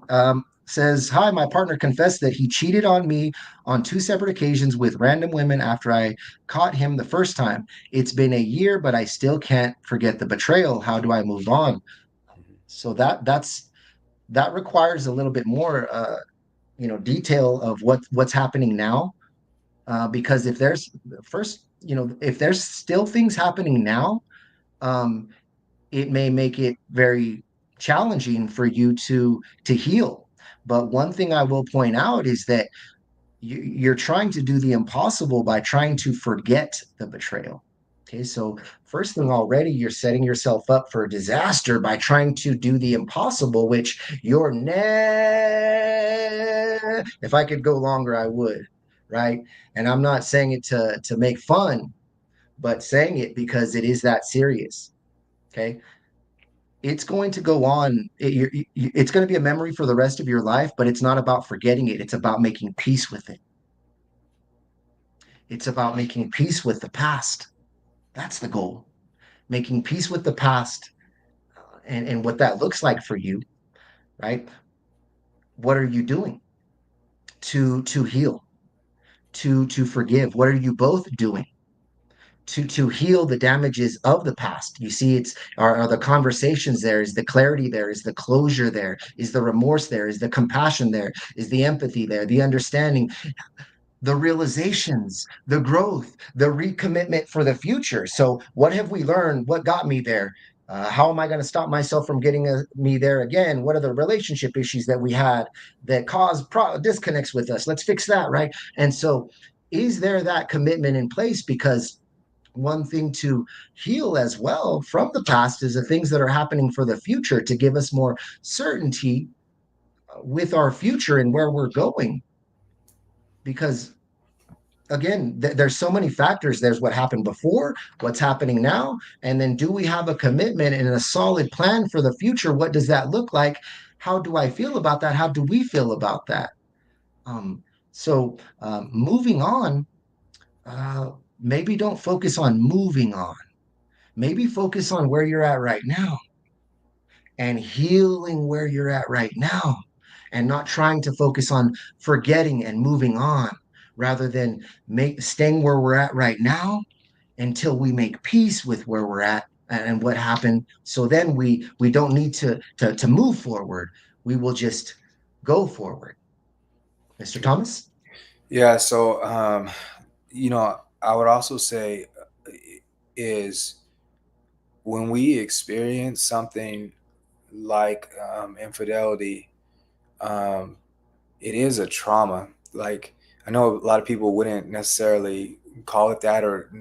says, hi, my partner confessed that he cheated on me on two separate occasions with random women after I caught him the first time. It's been a year, but I still can't forget the betrayal. How do I move on? So that requires a little bit more, detail of what's happening now. Because if there's first, if there's still things happening now, um, it may make it very challenging for you to heal. But one thing I will point out is that you're trying to do the impossible by trying to forget the betrayal. Okay, so first thing already, you're setting yourself up for disaster by trying to do the impossible, which you're if I could go longer, I would, right? And I'm not saying it to make fun, but saying it because it is that serious. Okay, it's going to go on. It's going to be a memory for the rest of your life, but it's not about forgetting it. It's about making peace with it. It's about making peace with the past. That's the goal. Making peace with the past, and what that looks like for you, right? What are you doing to heal, to forgive? What are you both doing to heal the damages of the past? You see, are the conversations there? Is the clarity there? Is the closure there? Is the remorse there? Is the compassion there? Is the empathy there? The understanding, the realizations, the growth, the recommitment for the future. So, what have we learned? What got me there? How am I going to stop myself from getting me there again? What are the relationship issues that we had that caused disconnects with us? Let's fix that, right? And so, is there that commitment in place? Because one thing to heal as well from the past is the things that are happening for the future to give us more certainty with our future and where we're going. because again, there's so many factors. There's what happened before, what's happening now, and then do we have a commitment and a solid plan for the future? What does that look like? How do I feel about that? How do we feel about that? Um, moving on, uh, maybe don't focus on moving on. Maybe focus on where you're at right now and healing where you're at right now, and not trying to focus on forgetting and moving on, rather than staying where we're at right now until we make peace with where we're at and what happened. So then we don't need to move forward. We will just go forward. Mr. Thomas? Yeah. So, I would also say is when we experience something like infidelity, um, it is a trauma. Like, I know a lot of people wouldn't necessarily call it that or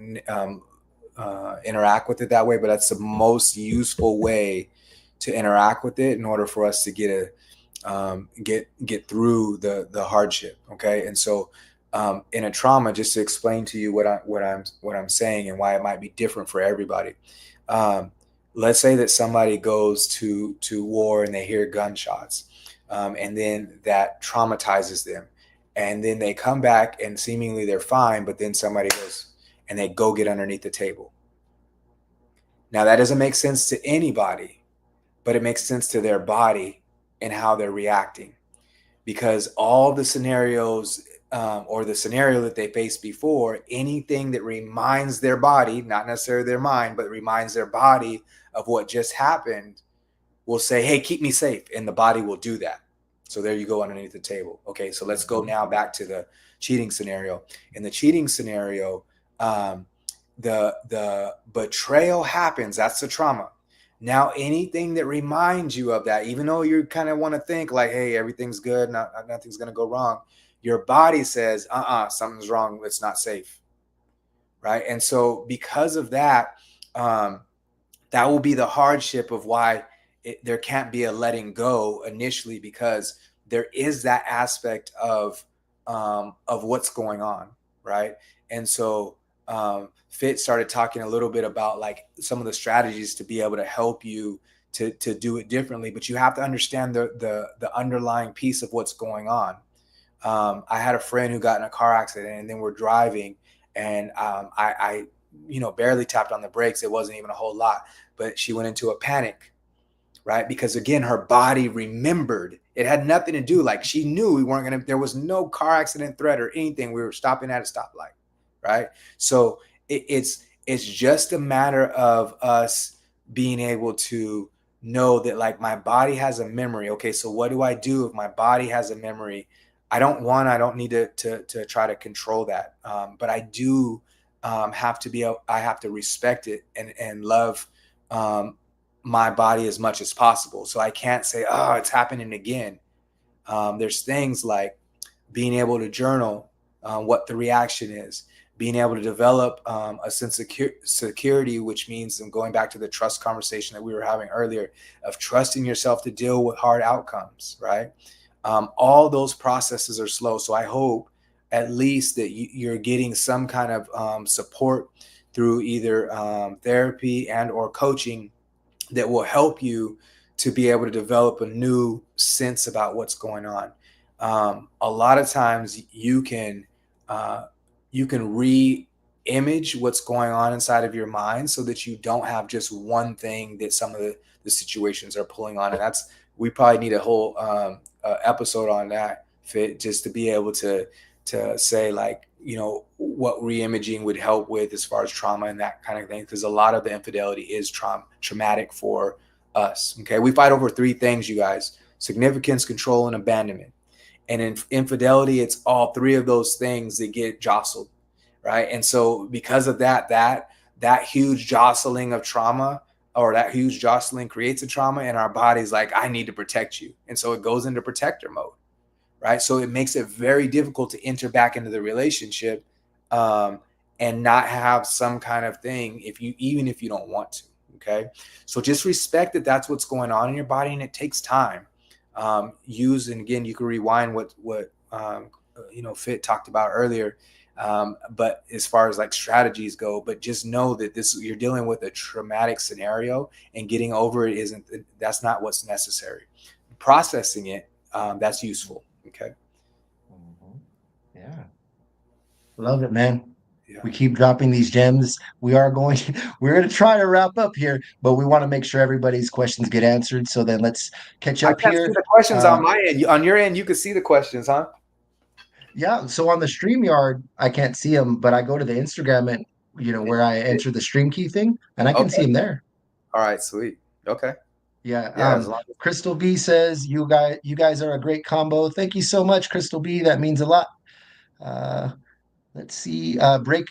interact with it that way, but that's the most useful way to interact with it in order for us to get through the hardship. Okay, and so in a trauma, just to explain to you what I'm saying and why it might be different for everybody. Um, let's say that somebody goes to war and they hear gunshots, and then that traumatizes them, and then they come back and seemingly they're fine, but then somebody goes and they go get underneath the table. Now that doesn't make sense to anybody, but it makes sense to their body and how they're reacting, because all the scenarios, or the scenario that they faced before, anything that reminds their body, not necessarily their mind, but reminds their body of what just happened, will say, hey, keep me safe. And the body will do that. So there you go underneath the table. Okay, so let's go Mhm. now back to the cheating scenario. In the cheating scenario, um, the betrayal happens. That's the trauma. Now, anything that reminds you of that, even though you kind of want to think like, hey, everything's good, nothing's going to go wrong, your body says, something's wrong. It's not safe. Right. And so, because of that, um, that will be the hardship of why there can't be a letting go initially, because there is that aspect of what's going on, right? And so Fit started talking a little bit about like some of the strategies to be able to help you to do it differently, but you have to understand the underlying piece of what's going on. I had a friend who got in a car accident, and then we're driving, and I barely tapped on the brakes. It wasn't even a whole lot, but she went into a panic, right? Because again, her body remembered. It had nothing to do. Like, she knew we weren't gonna. There was no car accident threat or anything. We were stopping at a stoplight, right? So it's just a matter of us being able to know that, like, my body has a memory. Okay, so what do I do if my body has a memory? I don't need to try to control that, but I do have to be. I have to respect it and love um, my body as much as possible. So I can't say, oh, it's happening again. There's things like being able to journal what the reaction is, being able to develop a sense of security, which means, and going back to the trust conversation that we were having earlier, of trusting yourself to deal with hard outcomes, right? All those processes are slow. So I hope at least that you're getting some kind of support through either therapy and or coaching that will help you to be able to develop a new sense about what's going on. A lot of times uh, you can re-image what's going on inside of your mind, so that you don't have just one thing that some of the situations are pulling on. And that's, we probably need a whole episode on that, Fit, just to be able to say, like, what re-imaging would help with as far as trauma and that kind of thing, because a lot of the infidelity is traumatic for us. Okay, we fight over three things, you guys: significance, control, and abandonment. And in infidelity, it's all three of those things that get jostled, right? And so because of that huge jostling of trauma, or that huge jostling creates a trauma, and our body's like, I need to protect you, and so it goes into protector mode, right? So it makes it very difficult to enter back into the relationship, um, and not have some kind of thing, even if you don't want to. Okay, so just respect that that's what's going on in your body, and it takes time. Use, and again, you can rewind what Fit talked about earlier. But as far as like strategies go, but just know that this you're dealing with a traumatic scenario, and getting over it isn't that's not what's necessary. Processing it, that's useful. Okay. Mhm. Yeah, love it, man. Yeah. We keep dropping these gems. We are going to, we're going to try to wrap up here, but we want to make sure everybody's questions get answered. So then let's catch I up can't see here. the questions Uh, on my end. On your end, you can see the questions, huh? yeah. So on the StreamYard, I can't see them, but I go to the Instagram and where I enter the stream key thing, and I can see Okay. them there. All right. Sweet. Okay. Yeah. Yeah. As long as Crystal B says you guys are a great combo. Thank you so much, Crystal B. That means a lot. Uh, let's see. Break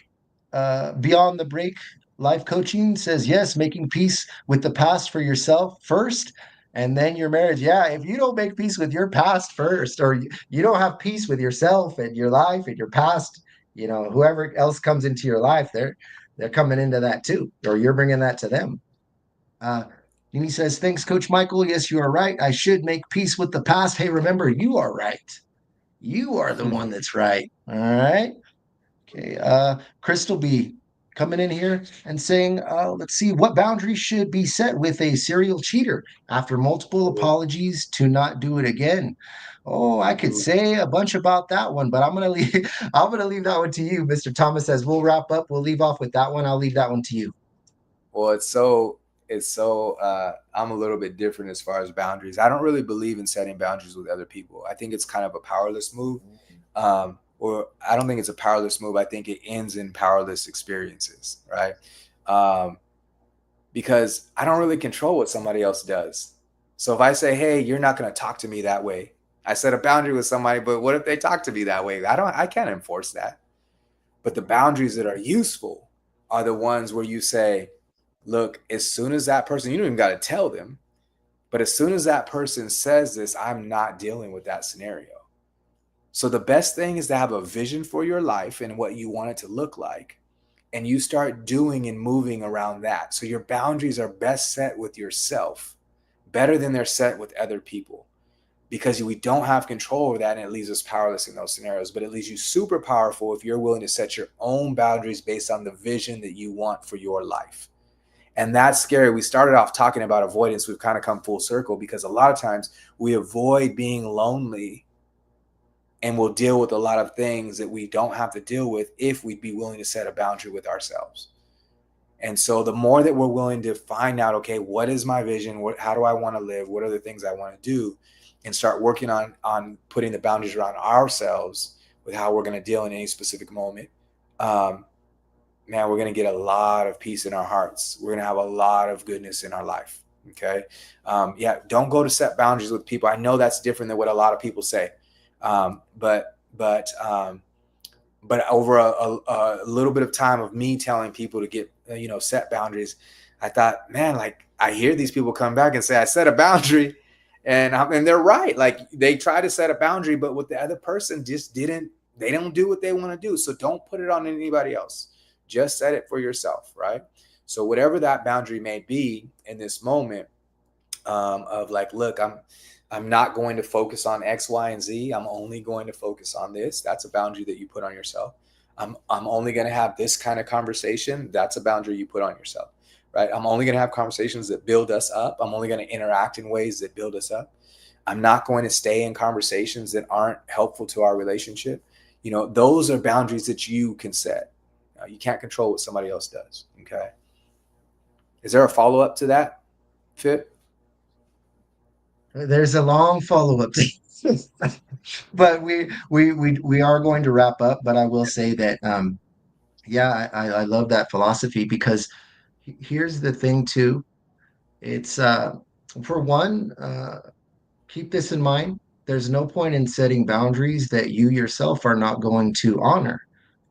Beyond the Break Life Coaching says yes, making peace with the past for yourself first, and then your marriage. Yeah, if you don't make peace with your past first, or you don't have peace with yourself and your life and your past, whoever else comes into your life, they're coming into that too, or you're bringing that to them. Uh, and he says, "Thanks, Coach Michael. Yes, you are right. I should make peace with the past. Hey, remember, you are right. You are the one that's right. All right." Okay, Crystal B coming in here and saying, let's see, what boundaries should be set with a serial cheater after multiple apologies to not do it again? Oh, I could say a bunch about that one, but I'm gonna leave. I'm gonna leave that one to you, Mr. Thomas. As we'll wrap up, we'll leave off with that one. I'll leave that one to you. well, it's so I'm a little bit different as far as boundaries. I don't really believe in setting boundaries with other people. I think it's kind of a powerless move. Or I don't think it's a powerless move. I think it ends in powerless experiences, right? Um, because I don't really control what somebody else does. So if I say, "Hey, you're not going to talk to me that way," I set a boundary with somebody. But what if they talk to me that way? I can't enforce that. But the boundaries that are useful are the ones where you say, "Look, as soon as that person, you don't even got to tell them, but as soon as that person says this, I'm not dealing with that scenario." So the best thing is to have a vision for your life and what you want it to look like. And you start doing and moving around that. So your boundaries are best set with yourself, better than they're set with other people. Because we don't have control over that, and it leaves us powerless in those scenarios. But it leaves you super powerful if you're willing to set your own boundaries based on the vision that you want for your life. And that's scary. We started off talking about avoidance. We've kind of come full circle because a lot of times we avoid being lonely, and we'll deal with a lot of things that we don't have to deal with if we'd be willing to set a boundary with ourselves. And so the more that we're willing to find out, okay, what is my vision? How do I want to live? What are the things I want to do? And start working on putting the boundaries around ourselves with how we're going to deal in any specific moment. Um, Man, we're going to get a lot of peace in our hearts. We're going to have a lot of goodness in our life. Okay. Yeah. Don't go to set boundaries with people. I know that's different than what a lot of people say. But over a little bit of time of me telling people to get, set boundaries, I thought, man, like I hear these people come back and say, I set a boundary, and they're right. Like they try to set a boundary, but what the other person just didn't, they don't do what they want to do. So don't put it on anybody else. Just set it for yourself, right? So whatever that boundary may be in this moment, of like, look, I'm not going to focus on X, Y, and Z. I'm only going to focus on this. That's a boundary that you put on yourself. I'm only going to have this kind of conversation. That's a boundary you put on yourself, right? I'm only going to have conversations that build us up. I'm only going to interact in ways that build us up. I'm not going to stay in conversations that aren't helpful to our relationship. Those are boundaries that you can set. You can't control what somebody else does. Okay. Is there a follow up to that, Fit? There's a long follow-up, but we are going to wrap up. But I will say that, yeah, I love that philosophy because here's the thing too. It's for one, keep this in mind. There's no point in setting boundaries that you yourself are not going to honor.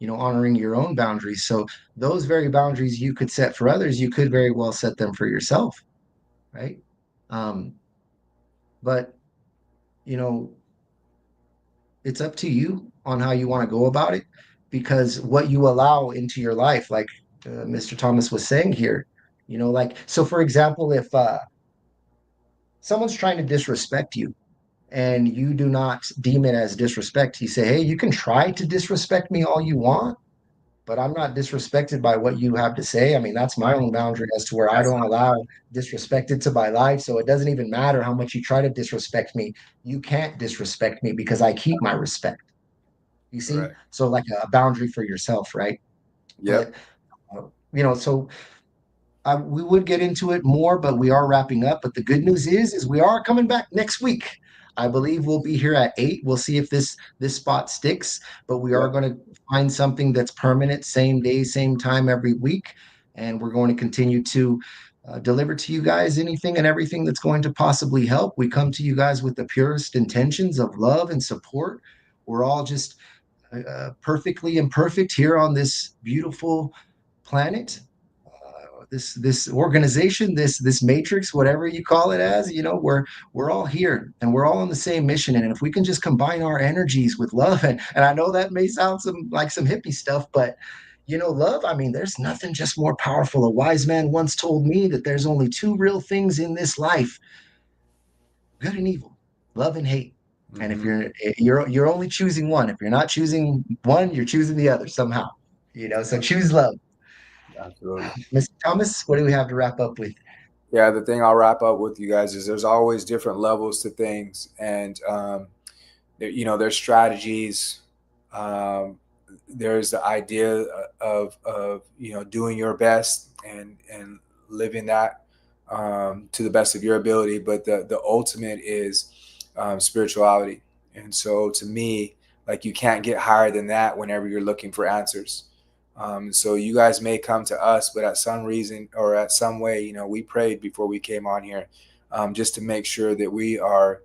Honoring your own boundaries. So those very boundaries you could set for others, you could very well set them for yourself, right? Um, but you know, it's up to you on how you want to go about it because what you allow into your life, like Mr. Thomas was saying here, like, so for example, if someone's trying to disrespect you, and you do not deem it as disrespect. You say, hey, you can try to disrespect me all you want, but I'm not disrespected by what you have to say. I mean, that's my own boundary as to where I That's don't allow disrespect into my life. So it doesn't even matter how much you try to disrespect me. You can't disrespect me because I keep my respect. You see? right. So like a boundary for yourself, right? But Yep. so we would get into it more, but we are wrapping up. But the good news is we are coming back next week. I believe we'll be here at 8. We'll see if this spot sticks, but we are Yep. going to find something that's permanent, same day, same time every week, and we're going to continue to deliver to you guys anything and everything that's going to possibly help. We come to you guys with the purest intentions of love and support. We're all just perfectly imperfect here on this beautiful planet, this organization, this matrix, whatever you call it as, we're all here and we're all on the same mission. And if we can just combine our energies with love, and I know that may sound some hippie stuff, but love, I mean, there's nothing just more powerful. A wise man once told me that there's only two real things in this life: good and evil, love and hate. And if Hmm. you're only choosing one, if you're not choosing one, you're choosing the other somehow. So choose love. Absolutely. Mr. Thomas, what do we have to wrap up with? Yeah, the thing I'll wrap up with you guys is there's always different levels to things, and there's strategies. Um, there's the idea of doing your best and living that to the best of your ability. But the ultimate is spirituality, and so to me, like you can't get higher than that whenever you're looking for answers. So you guys may come to us, but at some reason or at some way, we prayed before we came on here, just to make sure that we are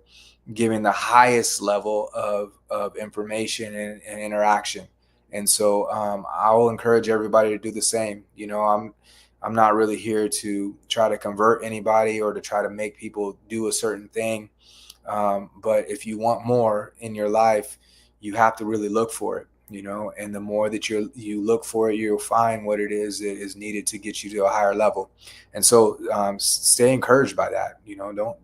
giving the highest level of information and interaction. And so I will encourage everybody to do the same. I'm not really here to try to convert anybody or to try to make people do a certain thing. But if you want more in your life, you have to really look for it. And the more that you look for it, you'll find what it is that is needed to get you to a higher level. And so stay encouraged by that.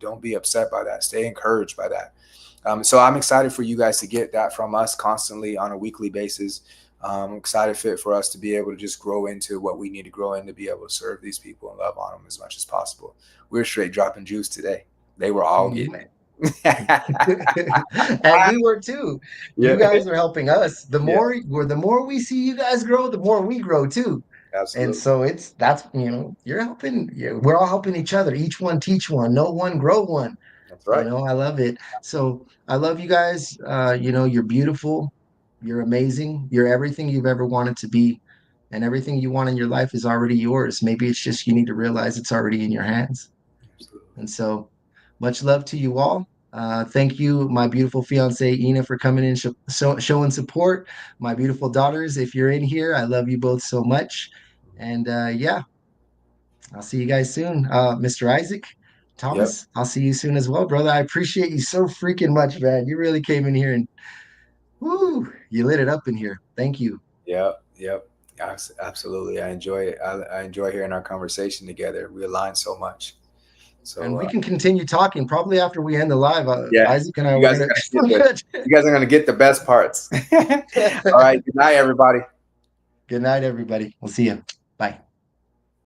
Don't be upset by that. Stay encouraged by that. So I'm excited for you guys to get that from us constantly on a weekly basis. I'm excited for us to be able to just grow into what we need to grow in to be able to serve these people and love on them as much as possible. We're straight dropping juice today. They were all getting Mhm. it. And we were too. You Yeah. guys are helping us. The Yeah. more the more we see you guys grow, the more we grow too. And Absolutely. so that's you're helping. We're all helping each other. Each one teach one. Know one, grow one. That's right. I love it. So I love you guys. You're beautiful. You're amazing. You're everything you've ever wanted to be. And everything you want in your life is already yours. Maybe it's just you need to realize it's already in your hands. Absolutely. And so much love to you all. Thank you, my beautiful fiance, Ina, for coming in, showing support. My beautiful daughters, if you're in here, I love you both so much. And yeah, I'll see you guys soon. Mr. Isaac, Yep. Thomas, I'll see you soon as well, brother. I appreciate you so freaking much, man. You really came in here and whoo, you lit it up in here. Thank you. Yep. Yep. Absolutely. I enjoy it. I enjoy hearing our conversation together. We align so much. And So we can continue talking probably after we end the live. yeah, Isaac and I, you we're guys are gonna. gonna get the you guys are gonna get the best parts. All right. Good night, everybody. Good night, everybody. We'll see you. Bye.